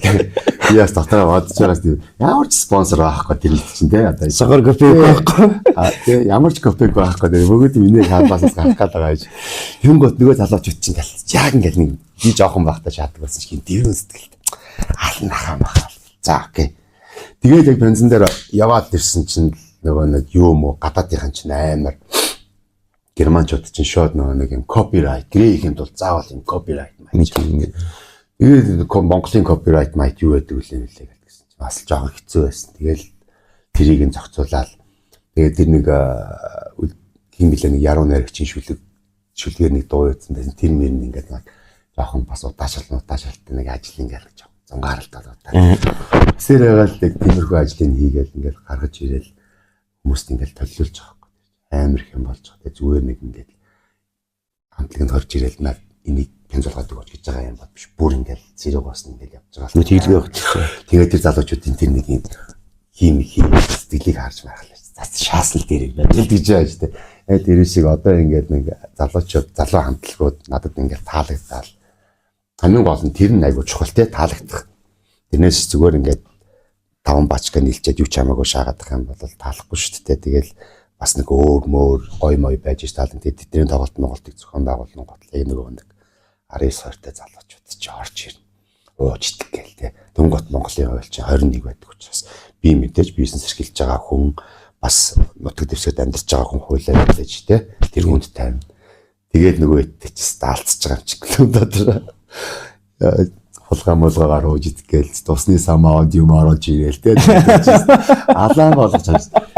би бас дотроо бодож байгаас тийм ямар ч спонсор байхгүй тэр чинь тий одоо согор кофе байхгүй. Тий ямар ч кофе байхгүй тий бүгд миний хаалбаас гарах гээд байгаа юм. Юм гот нөгөө залуучууд чинь яг ингээд нэг би жоохон байхдаа шаадаг байсан чинь дэрэн сэтгэлд алнахаа махаа. За окей. Тэгээд яг бензин дээр яваад ирсэн чинь нөгөө нэг юу мо гадаадынхан чинь амар германчууд чинь шууд нөгөө нэг юм копирайт грэхийн тул заавал юм копирайт маяг. Тэгээд Монголын копирайт майт юу байдаг вэ гэсэн чинь бас л жоохон хэцүү байсан. Тэгэл тэрийг нь зохицуулаад тэгээд тэр нэг хин билээ нэг яруу найрагчийн шүлгээр нэг дуу ийдсэн байсан. Тэр мөр нь ингээд нэг жоохон бас удаашаалтай нэг ажил ингээд гэж зунгаарлалт болоо. Тэсэр байгаад яг тиймэрхүү ажлыг хийгээл ингээд гаргаж ирээл хүмүүст ингээд төлөвлөж байгаа юм. Амар их юм болж байгаа. Тэгээд зүгээр нэг ингээд хамтлагт орж ирээл наа энийг пензолгоод өгч гэж байгаа юм бод биш. Бүр ингээд зэрэг басна ингээд явж байгаа. Тэглээ өгч. Тэгээд тэр залуучуудын тэр нэг юм хийм сэтгэлийг харж байхлаа. Шаасл дээр байна. Тэгж яаж тэ. Тэр шиг одоо ингээд нэг залуучууд залуу хамтлагууд надад ингээд таалагдтал. Хамгийн гол нь тэр нь айгуу чухал те таалагдах. Тэрнээс зүгээр ингээд 5 бачка нийлчихэд юу ч хамаагүй шаагаадах юм бол таалахгүй шүү дээ. Тэгэл бас нэг өөр мөр гой мой байж таалан тэдний тоглолтыг зохион байгуулсан гол нэг нэг 19 2-тай залуучууд чи орж ирнэ. Уучдаг гээл те. Дөнгөт Монголын хууль чи 21 байдаг учраас би мэдээж бизнес эрхэлж байгаа хүн бас нутаг дэвсгэрт амьдарч байгаа хүн хуулиар мэдээж те. Тэр хүнд тайвна. Тэгээд нөгөө иттэй ч даалцж байгаа юм чи клуб дотор. Хулгай гарууж идэх гээл тусны самаа аудиум оруулж ирээл те. Алаан болгож байгаа.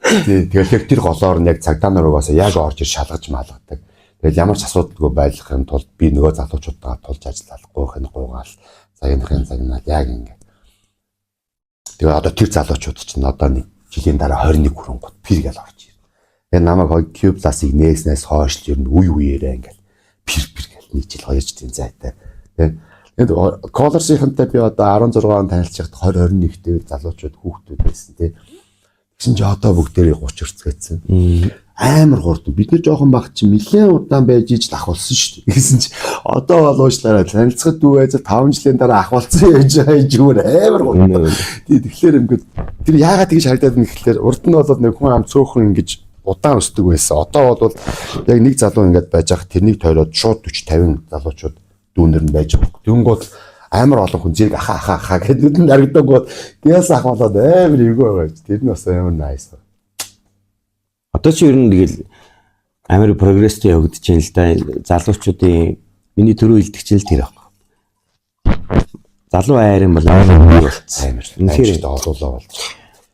Тэгэхээр тэр голоор нь яг цагдаа нар угаасаа яг орж ир шалгаж малгадаг. Тэгэл ямар ч асуудалгүй байхын тулд би нөгөө залуучуудаа тулж ажиллахгүй хин гуугаал цагийнхын цагнаад яг ингэ. Тэгээ одоо тэр залуучууд чинь одоо нэг жилийн дараа 21 хүрэн гот пир гэл орж ирнэ. Тэгээ намайг Q Plus-ыг нээснээс хойш л ер нь үе үеэрээ ингээл пир гэл нэг жил 2 жилийн зайтай. Тэгээд колорсийнхантай би одоо 16 он танилцчихад 20 21-т залуучууд хүүхдүүд байсан тий. Тэгсэн чи одоо бүгдээрээ 30 өрцгээсэн. Амар хурдан бид нар жоохон баг чи нэлээд удаан байж иж ахвалсан шүү дээ. Гэсэн чи одоо бол уушлаараа танилцахад дүү байж 5 жилийн дараа ахвалсан яаж байгаа юм зүгээр амар хурдан. Тэгэхээр ингээд тэр яагаад тэгж харагдаад байна гэхэлэр урд нь бол нэг хүн ам цөөхөн ингэж удаан өсдөг байсан. Одоо бол яг нэг залуу ингээд байж ах тэрнийг тойроод шууд 40 50 залуучууд дүүнэр нь байж байгаа. Тэнгууд амар олон хүн зэрэг ахаа гэдэг нүдэн харагдангууд гээс ахвалаад амар эвгүй байгаа. Тэр нь бас амар nice. Одоо чи ер нь тэгэл амар прогресстэй явагдаж байна л да. Залуучуудын миний түрүү хэлдэгчл тэр аахгүй. Залуу айрын бол амар болцсон. Үнэхээр олоолаа болж.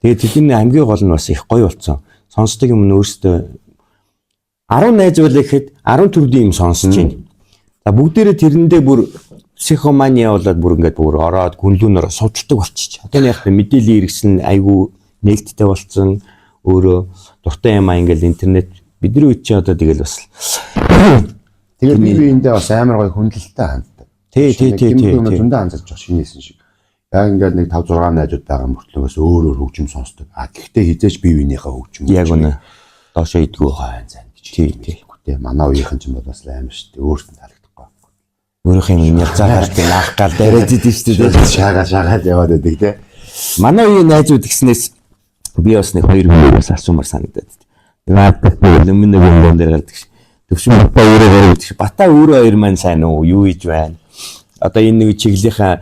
Тэгээд тэдний хамгийн гол нь бас их гоё болцсон. Сонсдог юм нь өөртөө 10 найз байл гэхэд 10 төрлийн юм сонсож байна. За бүгдээрээ тэрэндээ бүр психомания болоод бүр ингээд бүр ороод гүнлүүнээр судалдаг болчих. Одоо яг мэдээллийн хэрэгсэл айгүй нээлттэй болцсон. Өөрөө дуртай юм аа ингээл интернет бидний үед чи одоо тэгэл бас тэгээд бие биендээ бас амар гоё хүндлэлтэй ханддаг. Тий. Зөндөө анзаарч байгаа шинээсэн шиг. Яг ингээд нэг 5 6 найзууд байгаа мөртлөөс өөр хөгжим сонсдог. Гэхдээ хизээч бие биенийхээ хөгжим. Яг үнэ. Доошоо идэггүй хаан зан гэж. Тий. Гэхдээ манай үеийнхэн ч бас амар шүү дээ. Өөртөө таалагдахгүй. Өөрийнх юм ялзаагаар би наах гал дараад идэв шүү дээ. Шаагаад яваад байдаг тий. Манай үеийн найзууд гэснээс би бас нэг 2 хүнээс асуумар санагдаад. Тэгээд өмнө нэг юм дээр гардаг ш. Төвшин бата өөрөө гардаг ш. Бата өөрөө хоёр маань сайн уу? Юу хийж байна? Одоо энэ нэг чиглэлийнхаа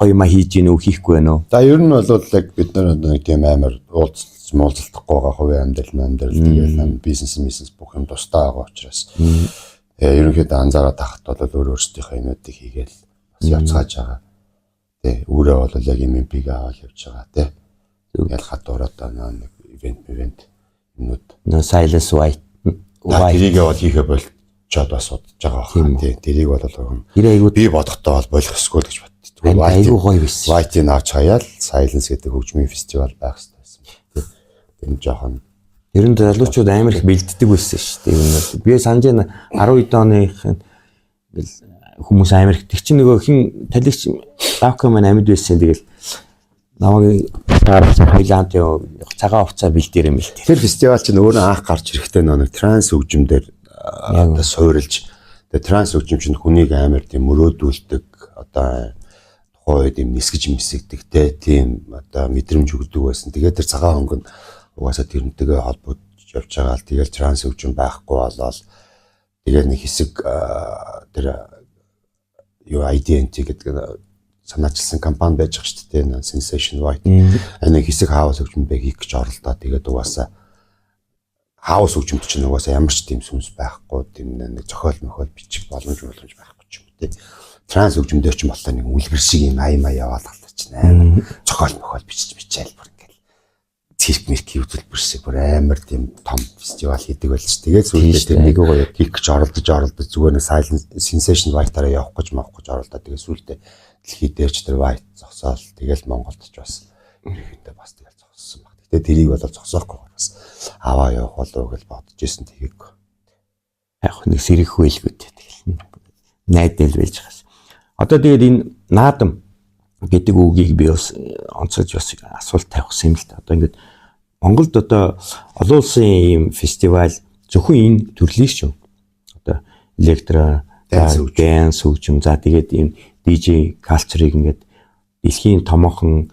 гоё ма хийж гин үү хийхгүй байна уу? За ер нь бол яг бид нар нэг тийм амар уулзалтахгүй байгаа хувийн амьдрал тэгээд бизнес бүх юм тустай байгаа учраас ерөнхийдөө анзаараад тахт бол өөр өөрсдийнхөө юмнуудыг хийгээл бас явцгааж байгаа. Тэ өөрөө бол яг MP-г аваад явж байгаа тэ. Яг хатуураад нэг ивент юмнууд. Silence White. Тэрийг бол хийхэ болчоод бас удаж байгаа байна. Тий. Тэрийг бол би бодохдоо бол болох ёсгүй гэж боддог. Айгуу гоё байсан. White-ийг авч хаяал Silence гэдэг хөгжмийн фестивал байх хэрэгтэй байсан. Тэр нь жоохон ер нь залуучууд амар их бэлддэг байсан шүү дээ. Би санаж байна 12 оных хүмүүс амар их тэг чи нөгөө хин талигч Лавка маань амьд байсан. Тэгэл намайг Хайланд цагаан хувцас бэлдээр юм л дээ. Тэр фестивал чинь өөрөө анх гарч ирэхдээ нэг транс хөгжмөөр одоо суурилж тэгээ транс хөгжим чинь хүнийг амар тийм мөрөөдүүлдэг одоо тухайн үед юм нисгэж мисэгдэг тийм одоо мэдрэмж өгдөг байсан. Тэгээд тэр цагаан хөнгөн угаасаа тэрнтэйгээ холбогдож явж байгаа л тэгээд транс хөгжим байхгүй болоод тэгээд нэг хэсэг тэр юу identity гэдэг санаачилсан компани байж байгаа шүү дээ. Sensation White. Нэг хэсэг хаус хөгжмөд хийх гэж оролдоо. Тэгээд угаасаа хаус хөгжмөд чинь угаасаа ямар ч тийм сүнс байхгүй, тийм нэг зохиол мохол бичих боломж байхгүй ч юм тий. Транс хөгжмөдөр чинь боллоо нэг үлгэр шиг юм аяма яваал галаа чинь амар зохиол мохол бичээл бүр ингээл цирк мэрк үзүүлбэрсээ бүр амар тийм том фестивал хийдэг байлч. Тэгээд сүүлдээ тэр нэг гоё хийх гэж оролдож зүгээр нэг Silent Sensation White-аараа явах гэж оролдоо. Тэгээд сүүлдээ дэлхийдээч тэр White зогсоол тэгэл Монголд ч бас ерөнхийдөө бас тэгэл зогссон баг. Гэтэ тэрийг бол зогсоохгүй бас аваа явах болов гэж бодож ирсэн тгийг. Яг нэг сэрэх хөлгүүд тэгэл найдал байж байгаас. Одоо тэгээд энэ наадам гэдэг үгийг би бас онцгож бас асуулт тавьсан юм л та. Одоо ингээд Монголд одоо олон улсын ийм фестивал зөвхөн энэ төрлийг шүү. Одоо электро, dance хөгжим за тэгээд ийм DJ culture-ыг ингээд дэлхийн томоохон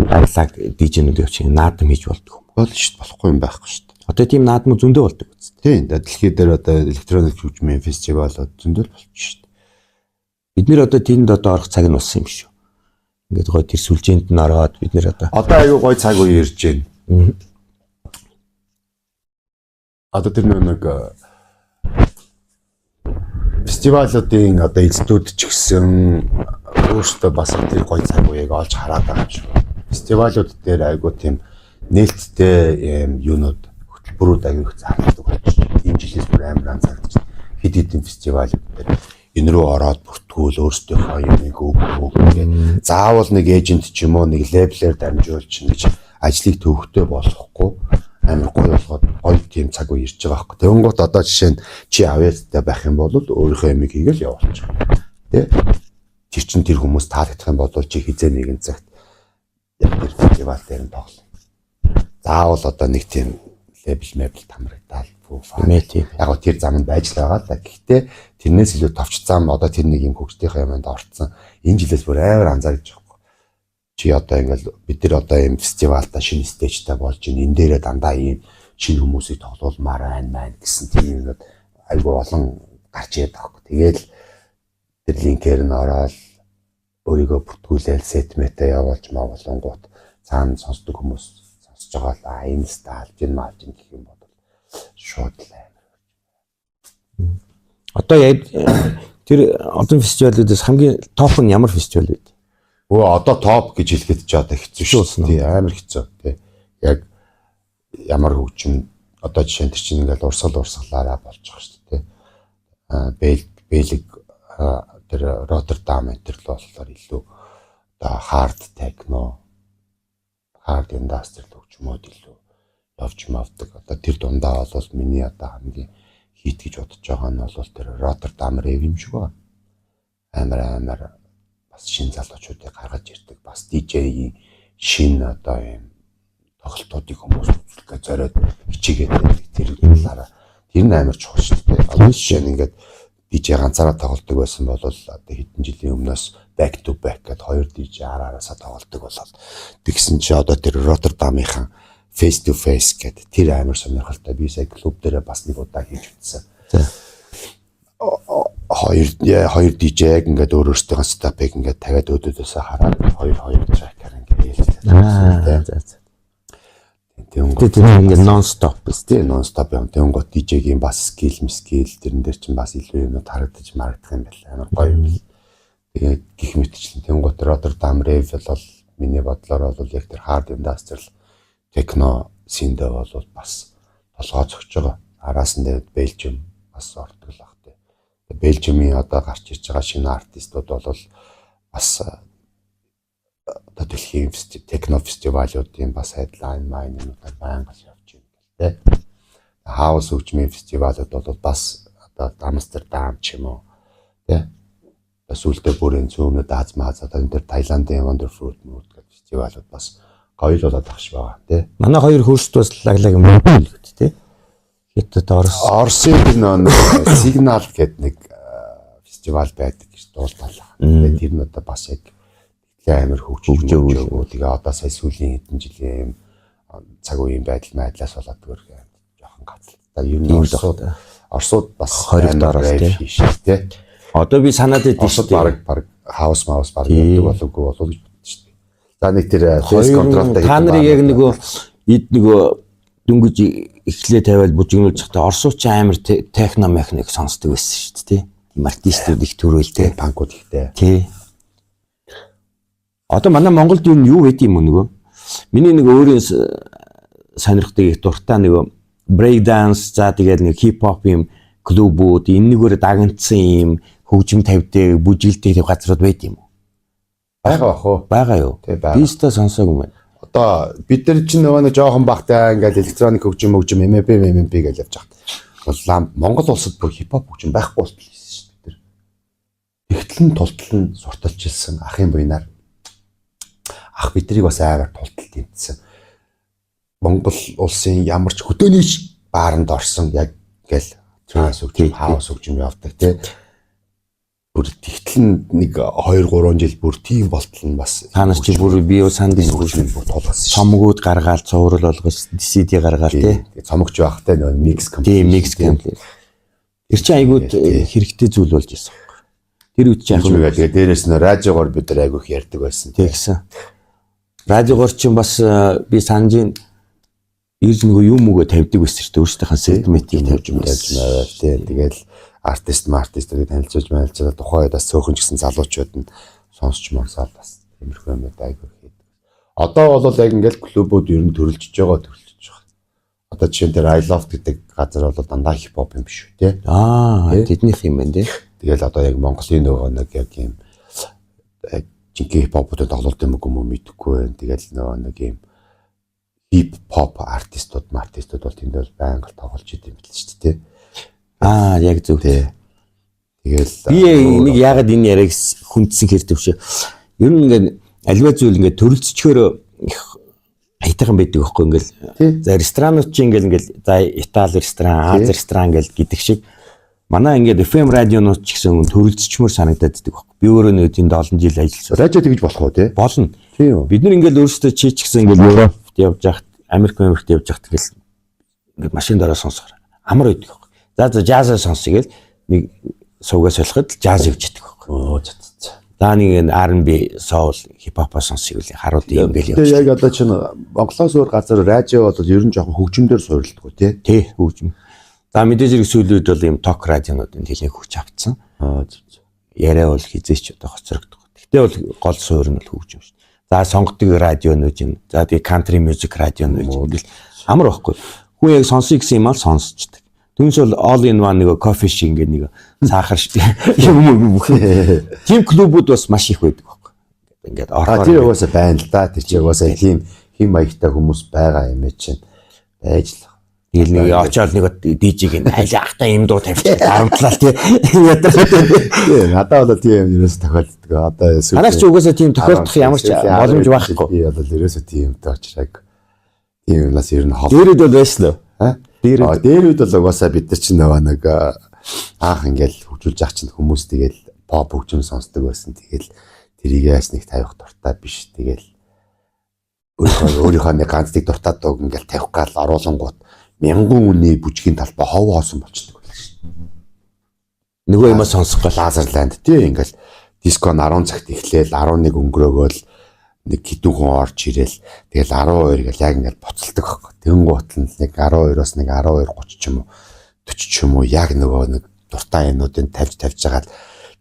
байлаг DJ-нүүд явж наадам хийж болдог юм. Бол шүү дээ болохгүй юм байхгүй шүү дээ. Одоо тийм наадмууд зөндөө болдог үст. Тийм дэлхийд дээр одоо электроник хөгжмийн фестивалууд зөндөө болчих шүү дээ. Бид нэр одоо тэнд одоо орох цаг нь болсон юм шүү. Ингээд гоё тэр сүлжээнд нь ороод бид нэр одоо аюу гоё цаг үе ирж байна. Одоо тэр нэг фестивалуудын одоо эзлүүд ч гэсэн өөрсдөө бас тэр гоё цаг үеийг олж хараад байгаа юм шиг. Фестивалууд дээр айгуу тийм нээлттэй юунууд хөтөлбөрүүд аягүй их зарладаг болчих. Энэ жилээс бүр амар анзаарч хэд хэдэн фестивалууд дээр энэ рүү ороод бүртгүүл өөрсдийнхөө юмыг өгөх. Заавал нэг эйжент ч юм уу нэг лейблээр дамжуулж ингэж ажлыг төвөгтэй болгохгүй амар гоё болгоод гоё тийм цаг үе ирж байгаа байхгүй. Тэнгуут одоо жишээ нь чи авьяастай байх юм бол өөрийнхөө юмыг хийгээл явуулчих. Тэ? Тэр чин тэр хүмүүс таалагдах юм бол чи хизээ нэгэн цагт яг тэр фестивал дээр нь тоглоно. Заавал одоо нэг тийм лейбл тамрагдаад яг тэр замд байж л байгаа л да. Гэхдээ тэрнээс илүү товч зам одоо тэр нэг юм хөгжтийнхээ юмд орцсон. Энэ жилээс бүр амар анзаарч байгаа. Чи одоо ингээл бид нар одоо юм фестивалда шинэ стейжтай болж ин энэ дээрээ дандаа ийм шинэ хүмүүсийг тоглоулмаар байна гэсэн тийм юмуд айгүй олон гарч ирээд байгаа. Тэгээл тэр линкээр нь ороод өөрийгөө бүртгүүлээл сетметээ явуулж маавлангууд цаана сонсдог хүмүүс сонсож байгаа л энэ стаалж ин маалж ин гэх юм бол шууд л амар. Одоо яг тэр олон фестивалуудаас хамгийн топ нь ямар фестивал вэ? Одоо топ гэж хэлэхэд ч одоо хэцүү шүү. Тий амар хэцүү. Тий. Яг ямар хөгжим одоо жишээ нь тэр чинь ингээл урсгалаараа болж байгаа шүү дээ. Бэлэг тэр Роттердам энэ төр л болохоор илүү одоо хард техно, хард индастриал хөгжмөд илүү явж мавдаг. Одоо тэр дундаа бол миний одоо хамгийн хийт гэж бодож байгаа нь бол тэр Роттердам рэв юм шиг байна. Амар бас шинэ залуучуудыг гаргаж ирдэг. Бас DJ-ийн шинэ одоо юм тоглолтуудыг хүмүүс үзүүлэхэд зориод хичээгээд тэр талаараа тэр нь амар чухал шүү дээ. Одоо жишээ нь ингээд DJ ганцаараа тоглолдог байсан бол одоо хэдэн жилийн өмнөөс back to back гэдэг хоёр DJ араасаа тоглолдог болоод тэгсэн чи одоо тэр Роттердамынхан face to face гэдэг тэр амар сонирхолтой. Би сая клуб дээр бас нэг удаа хийж үзсэн. Хоёр DJ яг ингээд өөрөөсөө стапыг ингээд тавиад өдөөдөөсөө хараад хоёр трекер ингээд хэлсэн. Тэгээд ингээд нон стоп тийм нон стоп юм. Тэнгуут DJ-гийн бас скил тэрэн дээр чинь бас илүү юмуд харагдаж марагдах юм байна. Амар гоё юм. Тэгээд гих мэтчлэн тэнгуут Роттердам рэв бол миний бодлоор бол яг тэр хард индастриал техно синдэ бол бас толгой зөгж байгаа. Араас нь тэгээд Бэлжим бас ордог л баг. Бэлжимийн одоо гарч ирж байгаа шинэ артистууд бол бас одоо дэлхийн техно фестивалуудын бас headline майнуудаар байнга явж байна гэл тэ. Хаус хөгжмийн фестивалууд бол бас одоо Амстердам ч юм уу тэ. Бас үлдээ бүрийн зүүнүүд Аз одоо энэ төр Таиландын Wonderfruit мод гэх фестивалууд бас гоё л болоод багш байгаа тэ. Манай хоёр хөрсд бас лаглаг юм байна л тэ. Хятад Орсын сигнал гэдэг нэг фестивал байдаг гэж дуулталаа. Тэгээд тэр нь одоо бас яг амар хөгжөөгөө. Тэгээ одоо сая сүүлийн хэдэн жилийн цаг үеийн байдлаас болоод гөрхөө жоохон гацалтай. Юу нэг Оросууд бас 20 дараас тий. Одоо би санаад байдсан шүү дээ. Баг хаус баг гэдэг болоогүй болов гэж бодсон шүү дээ. За нэг тэр фейс контролтой та нарыг яг нөгөө дүнгиж эхлээ тавиад бүжигнүүлж захтаа Оросууч амар техно механик сонсдог байсан шүү дээ. Тийм артистууд их төрөөлтэй, панкууд ихтэй. Тий. Одоо манай Монголд юу байд юм нөгөө? Миний нэг өөрийн сонирхдаг их дуртай нөгөө брейк данс за тэгээд нэг хип хоп юм клубүүд энэгээр дагнцсан юм хөгжим тавьдаг, бүжиглдэг газрууд байд юм уу? Байгаа бах уу? Байгаа юу? Би өстө сонсоогүй юм. Одоо бид нар чинь нөгөө жоохон багтаа ингээл электроник хөгжим MP гэж явж байгаа. Монгол улсад бүр хипхоп хөгжим байхгүй болчихсон шүү дээ. Тэгтэл нь тултал нь сурталчилсан ахын буйнаар ах биднийг бас аагаар тултал тэмцсэн. Монгол улсын ямар ч хөдөөний бааранд орсон яг ингээл транс хөгжим, хаус хөгжим явдаг тий. Бүр тэгтэл нэг 2-3 жил бүр тийм болтол нь бас та нар чи бүр би сандын хөгжим бүр тулгасан. Цомгууд гаргаал цуврал болгож CD гаргаал тий. Цомогч байхтай нөө микс комплект. Тэр чи айгууд хэрэгтэй зүйл болж ирсэн. Тэр үуч яг тэгээ дээрээс нь радиогоор бид нар айгүйх ярьдаг байсан. Тэгсэн. Радиогоор чинь бас би санжийн ирж нэг юм өгөө тавьдаг байсан шүү дээ. Өөрсдийнхээ сегментийг тавьж байна. Тэгэл артистуудыг танилцуулж тухайн үед бас цөөхөн ч гэсэн залуучууд нь сонсч монсоод бас тиймэрхүү юм айгүй хийдэг. Одоо бол яг ингээл клубүүд ер нь төрөлжиж байгаа. Одоо жишээ нь тэр I Love гэдэг газар бол дандаа хипхоп юм биш үү те. Тэднийх юм байна те. Тэгэл одоо яг Монголын нөгөө нэг яг юм жинхэнэ хипхопуудад тоглолт юм уу мэдэхгүй байна. Тэгэл нөгөө нэг юм хипхоп артистууд бол тэнд бол байнга тоглож идэм байл шүү дээ те. Яг зөв те. Тэгэл би нэг яагаад энэ яриаг хүндсэн хэрэг төвшөө. Ер нь ингээд альва зүйл ингээд төрөлцчгөөр их айтайхан байдаг байхгүй ингээл за ресторанууд чи ингээл за Итали ресторан, Аз ресторан гэл гэдэг шиг манай ингээд FM радионууд ч гэсэн төрөлцчмөр санагдаад байдаг байхгүй. Би өөрөө нэг тэнд олон жил ажилласан. Радио тэгж болох уу те? Болно. Тийм үү. Бид нар ингээл өөрсдөө чи ч гэсэн ингээл Европт явж байхад, Америкт явж байхад ингээл машин дараа сонсохоор амар байдаг байхгүй. За жаз сонсъё гэл нэг суугаа солиход жаз явж идэх байхгүй. За нэг R&B, soul, hip-hop сонсъё гэл харууд юм гээл явж. Тэгээ яг одоо чинь Монголоос өөр газар радио бол ер нь жоохон хөгжмөөр суурилдаг тий. Тий, хөгжим. За мэдээж хэрэг сүүлүүд бол юм ток радионууд нэлээд хүч авцсан. Яриа бол хизээч одоо хоцрогддог. Гэхдээ бол гол суурь нь бол хөгжим шүү дээ. За сонгодог радионууд юм. За тэгээ country music радионууд гэл амар байхгүй. Хүн яг сонсъё гэсэн юм аа сонсчдаг. Түнс бол all in one нэг кофе шиг ингээ нэг сахар юм. Тим клубүүд бас маш их байдаг байхгүй. Ингээд орохоор тэр угаасаа байна л да. Тэр чинь угаасаа тийм хим маягтай хүмүүс байгаа юм чинь байж л. Тэгэл нэг очоод нэг DJ-г аль ахтай юм дуу тавьчих харамтлаа тий. Надад бол тийм юм ерөөс тохиолддог. Одоо Анаач угаасаа тийм тохиолдох ямар ч боломж байхгүй. Би бол ерөөсөө тийм юмтай очраг. Тийм юмнаас ер нь хол. Дээрэд бол байсан уу? Дээрүүд бол угаасаа бид нар чинь нөгөө нэг анх ингээл хөгжүүлж ах чинь хүмүүс тэгэл pop хөгжим сонсдог байсан. Тэгэл тэрийг яас нэг тавих дуртай биш. Тэгэл өөрийнхөө нэг ганц нэг дуртай дууг ингээл тавих гал оруулангууд мянган үнэ бүжгийн талбай хов хоосон болчихдог байлаа шүү. Нөгөө юм сонсох гал Лазерланд тий ингээл диско нь 10 цагт эхлээл 11 өнгөрөөгөөл нэг хідэн хүн орж ирээл тэгэл 12 гэл яг ингээд буцалдаг байхгүй. Тэнгуут нь нэг 12-оос нэг 12:30 ч юм уу 40 ч юм уу яг нөгөө нэг дуртай юмнуудыг тавьж жагаад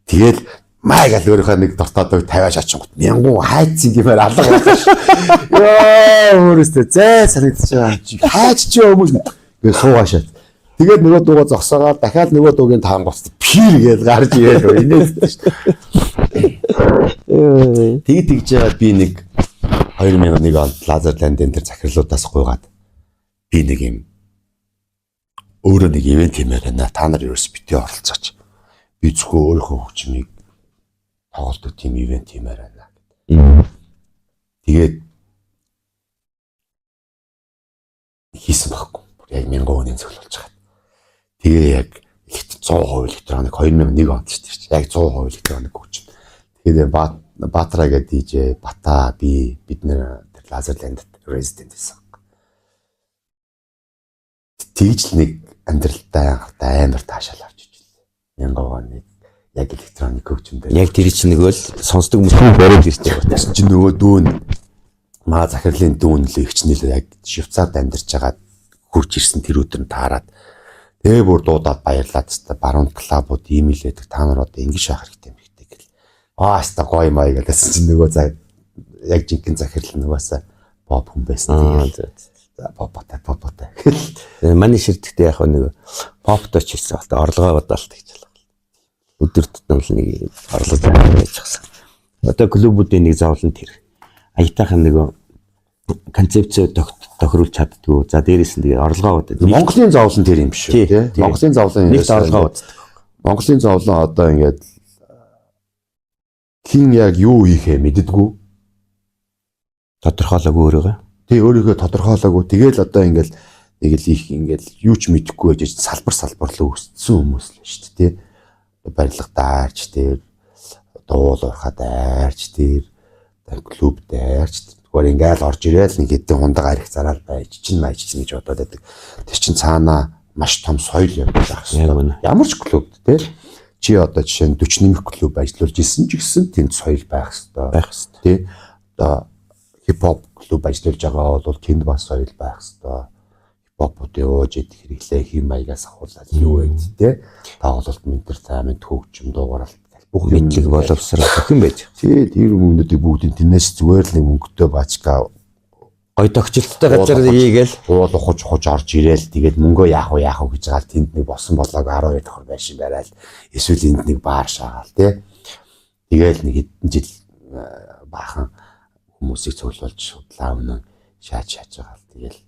тэгэл маа гэл өөрийнхөө нэг дуртай дууг тавиаж очингууд мянган хайцсан гэмээр алга болсон шүү. Йоо өөрөөсөө зай санагдаж байгаа. Хайч чи хүмүүс гээ суугаашаад. Тэгээд нөгөө дуугаа зогсоогоод дахиад нөгөө дуугийн таангуцд пир гээл гарч ирээл инээдсэн шүү. Тэгж яагаад би нэг 2001 онд Лазерландын тэр захирлуудаас гуйгаад би нэг юм өөрөө нэг ивент хиймээр байна. Та нар ерөөс битээ оролцооч. Би зөвхөн өөрийнхөө хөгжмийг тоглолтод тийм ивент хиймээр байна. Тэгээд хийсэн байхгүй. Яг 1000 үнийн зөвлөл болж байгаа. Тэгээ яг 100% электроник 2001 онд шүү дээ. Яг 100% электроник хөгжим. Тэгээд Баатара гэдэг DJ Бата бид нэр тэр Лазерланд резидент байсан. Тэгж л нэг амьдралтай амар таашаал авч ижлээ. 1000 оны яг электроник хөгжим дээр. Яг тэр чинь нэг бол сонсдог хүмүүс бариад ирсэн байна. Тэр чинь нөгөө дүүн маа захирлын дүүн л ихчнэл яг Швейцарт амьдарч байгаа хурж ирсэн тэр өдөр нь таарад тэгээ бүр дуудаад баярлаад та баруун клубууд ийм л байдаг. Та нар одоо ингэж шахах хэрэгтэй юм хэрэгтэй гэл. Аста гоё маяг гэсэн чинь нөгөө за яг жинхэнэ захирал нугасаа pop хүн байсан. За попотай. Манай ширтэгтэй яг нэг поптой ч хэлсэн бол орлогоо бодлоо гэж байна. Өдөр тутам л нэг орлого байж гасан. Одоо клубүүдийн нэг зовлон тэр аятайхан нэг концепц тохируулж чаддгүй. За дээрээс нь тэгээ орлогоо бодод. Монголын зовлон тэр юм биш үү тий? Монголын зовлон нэг орлогоо боддог. Монголын зовлон одоо ингээд хин яг юу хийхээ мэддэггүй. Тодорхойлоогүй өөрийгөө. Тий өөрийгөө тодорхойлоогүй. Тэгэл одоо ингээд нэг л их ингээд юу ч мэдэхгүй байж салбар өссөн хүмүүс л шүү дээ тий. Барилга даарч тэр дуул урахад даарч тэр клуб даарч зүгээр ингээл орж ирээл нэг хэдэн хундаг арих зараад байж чинь гэж бодоод байдаг. Тэр чинь цаана маш том соёл явж байх хэрэгтэй. Ямар ч клуб тий чи одоо жишээ нь 40 нэмэх клуб ажиллуулж исэн ч гэсэн тэнд соёл байх хэрэгтэй. Тий одоо хипхоп клуб ажиллаж байгаа бол тэнд бас соёл байх хэрэгтэй. бопод явууж идэх хэрэглээ хэм маягаас ахуулаад юу вэ те тоглолт ментор таймд хөгжим дуугаралт бүх мэдлэг боловсрол бүх юм байж. тий тэр хүмүүдийг бүгдийг тэрнээс зүгээр л мөнгөтэй бачка Гой тогтчлолттой газар хийгээл уул ухаж орж ирээл тэгээд мөнгөө яах вэ гэж гаал тэнд нэг босон болоог 12 давхар байшин барайл эсвэл энд нэг баар шаагаал тий тэгээл нэг хэдэн жил баахан хүмүүсийг цуглуулж судлаа өмнө шааж байгаа л тэгээл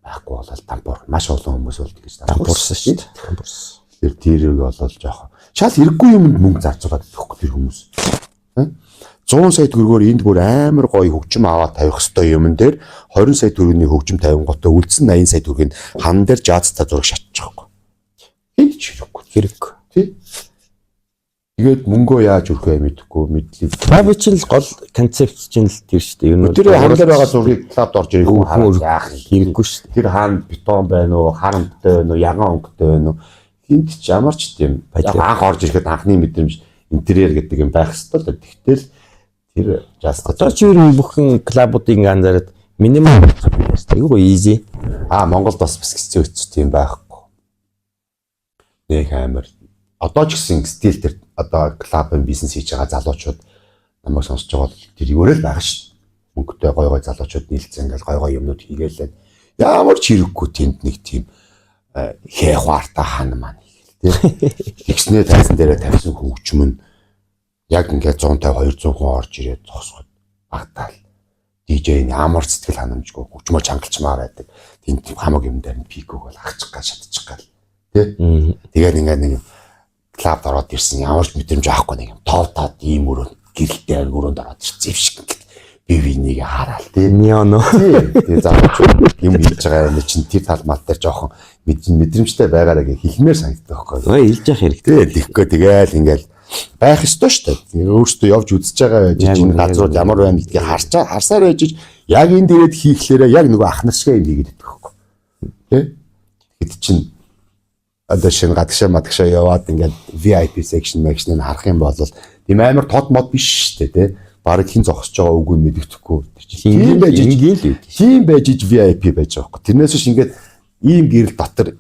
байхгүй болол тампур маш олон хүмүүс бол тэгэж тампурсан шүү дээ. Тампурсан. тэрийг болол жоохон шал хэрэггүй юмд мөнгө зарж байгаа гэхгүй тэр хүмүүс 100 сая төгрөгөөр энд бүр амар гоё хөгжим аваад тавих хэвээр юм дээр 20 сая төгрөгийн хөгжим тавин готоо үлдсэн 80 сая төгрөгийн хан дээр жаазтай зураг шатчих واخгүй. Хэд ч хэрэггүй. Тий. Тэгээд мөнгөө яаж өрхөө мэдэхгүй мэдлэг. Клаб чинь л гол концепт чинь л тэр шүү дээ. Ер нь тэр хан дээр байгаа зургийг клабд орж ирэх хүн яах хэрэггүй шүү дээ. Тэр хаана бетон байна уу, харамттай байна уу, ягаан өнгөтэй байна уу? Хинт ч ямар ч тийм анх орж ирэхэд анхны мэдрэмж интерьер гэдэг юм байх ёстой л. Тэгтэл тэр жаст одоо ч ер нь бүхэн клабуудын анзаараад минимум айгүй easy. Монголд бас хэцүү тийм байхгүй. Нэг амар одоо ч гэсэн стил тэр одоо клабын бизнес хийж байгаа залуучууд намайг сонсож байгаа бол тэр юурэл байгаа шүү дээ. Мөнгөтэй гой гой залуучууд нийлцэн ингээл гой гой юмнууд хийгээл ямар ч хэрэггүй тэнд нэг тийм хэхварта хан маань хийгээл тийм. Тэгснээ тайзан дээрээ тавьсан хөгжим нь яг ингээд 150 200 хүн орж ирээд зогсоход багтаал. DJ-ний амар сэтгэл ханамжгүй хөгжмөө чангалчмаар байдаг. Тэнд хамаг юм дээр нь пикг бол ахчих гал шатчих гал. Тэ? Тэгээд ингээд нэг клабд ороод ирсэн ямар ч мэдрэмж авахгүй нэг юм тоотоод ийм өрөөнд гэрэлтэй өрөөнд ороод ирсэн шиг ингээд би нэг хараал тэ. Неоно. Тэгээд заавч юм хийж байгаа юм чинь тэр тал мал дээр жоохон мэдрэмжтэй байгаараа гэж хэлмээр санагддаг байхгүй. Ой илж явах хэрэгтэй. Тэгэхгүй тэгээл ингээд байх ёстой шүү дээ. Өөрөөсөө явж үзэж байгаа байж энэ газрууд ямар байна гэдгийг харсаар байж яг энэ дээд хийхлээрээ яг нөгөө ах нар шиг юм хийгээд идэх байхгүй. Тэ? Хэд чинь одоо шинэ гадагшаа яваад ингээд VIP section нь харах юм бол тийм амар тод мод биш шүү дээ, тэ? Бараг хин зогсож байгаа үгүй мэддэхгүй. Тийм байж VIP байж байгаа байхгүй. Тэрнээс биш ингээд ийм гэрэл дотор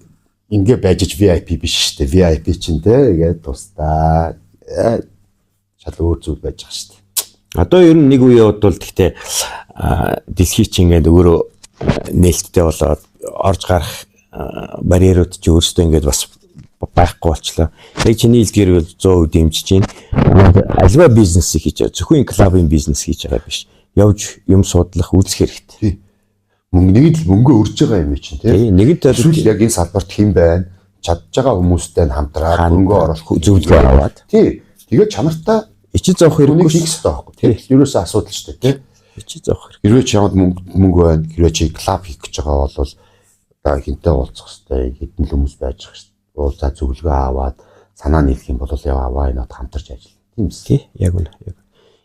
ингээд байж VIP биш шүү дээ. VIP чинь тэ ингээд тусдаа шал өөр зүйл байж байгаа шүү дээ. Одоо ер нь нэг үе бодвол гэхдээ дэлхий чинь ингээд өөрөө нээлттэй болоод орж гарах барьерууд чи өөрсдөө ингээд бас байхгүй болчлоо. Яг чиний хэлдгээр бол 100% дэмжиж байна. Альва бизнесийг хийж байгаа. Зөвхөн клубын бизнес хийж байгаа биш. Явж юм судлах үзэх хэрэгтэй. Нэг л мөнгө өрж байгаа юм чинь тийм. Нэгд эсвэл яг энэ салбарт хэн байна? Чадж байгаа хүмүүстэй хамтраад мөнгө оруулах зөвлөгөө аваад. Тий. Тэгээд чанартай ичиж зовх хэрэггүй хийх хэрэгтэй байхгүй. Тийм. Ерөөсөө асуудал шүү дээ, тийм. Ичиж зовх хэрэг. Хэрвээ чи чамд мөнгө байна, хэрвээ чи клуб хийх гэж байгаа бол одоо хинтээ уулзах хэрэгтэй, хэдэн л хүмүүс байж байгаа шүү дээ. Уулзаа зөвлөгөө аваад санаа нийлэх юм бол яваа энэд хамтарч ажиллана. Тийм биз? Тий, яг үнэ.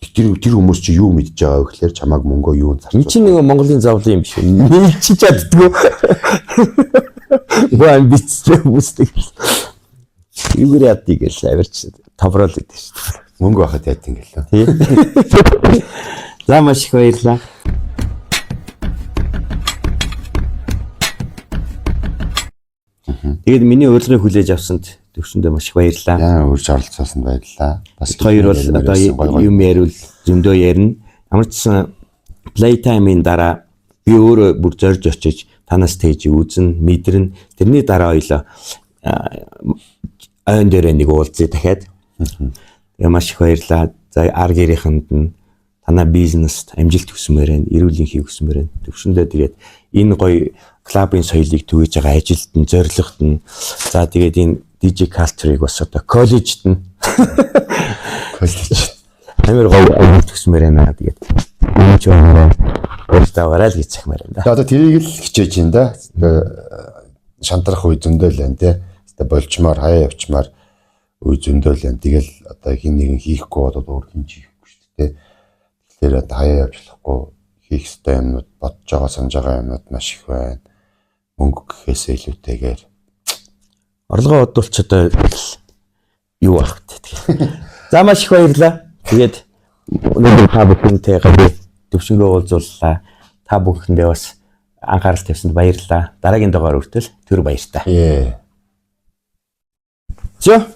Тэр хүмүүс чи юу мэдж байгаа вэ гэхээр чамайг мөнгөө юу зарцуулж. Энд чинь нэг Монголын зовлон юм биш үү? Нийлж чаддгүй. Боо амбицтэй хүмүүстэй. Юугээр яддаг гэж авирч тавраал гэдэг шүү дээ. Мөнгө байхад яд ингээл. Тий. За маш их баярлалаа. Тэгээд миний урилгыг хүлээж авсанд төвшөндөө маш их баярлалаа. Яа урьж оролцуулсанд баярлалаа. Бас хоёр бол одоо юм ярил зөндөө ярина. Ямар ч сан playtime-ийн дараа би өөрөө бүр зорж очиж танаас тээж үзэн мэдэрнэ. Тэрний дараа хоёлоо ойн дээр нэг уулзъя дахиад. Тэгээ маш их баярлалаа. За аргирийнхэнд нь танаа бизнест амжилт хүсмээр байна, эрүүл энхийг хүсмээр байна. Төвшөндөө тэгээд энэ гоё клубын соёлыг түгэж байгаа ажилд нь, зорилгот нь. За тэгээд энэ DJ culture-ыг бас одоо коллежид нь амар гоё амжилт хүсмээр байна. Тэгээд энэ ч өөртөө л гэж захимаар байна. Одоо тэрийг л хичээж байна да. Шантрах үе зөндөл байна те. Тэ болчмаар хаяа явчмаар үе зөндөл байна. Тэгэл одоо хин нэгэн хийхгүй бодоод өөр хин хийхгүй шүү дээ. Тэгэхээр одоо хаяа явж болохгүй хийх ёстой юмнууд бодож байгаа санаж байгаа юмнууд маш их байна. Мөнгө гэхээсээ илүүтэйгээр орлогоо бодволч одоо юу авах вэ? За маш их баярлалаа. Тэгээд өнөөдөр та бүхэнтэйгээ төвшнгөө уулзууллаа. Та бүхэндээ бас анхаарал тавьсанд баярлалаа. Дараагийн дугаар хүртэл түр баяртай. Ээ. Зөө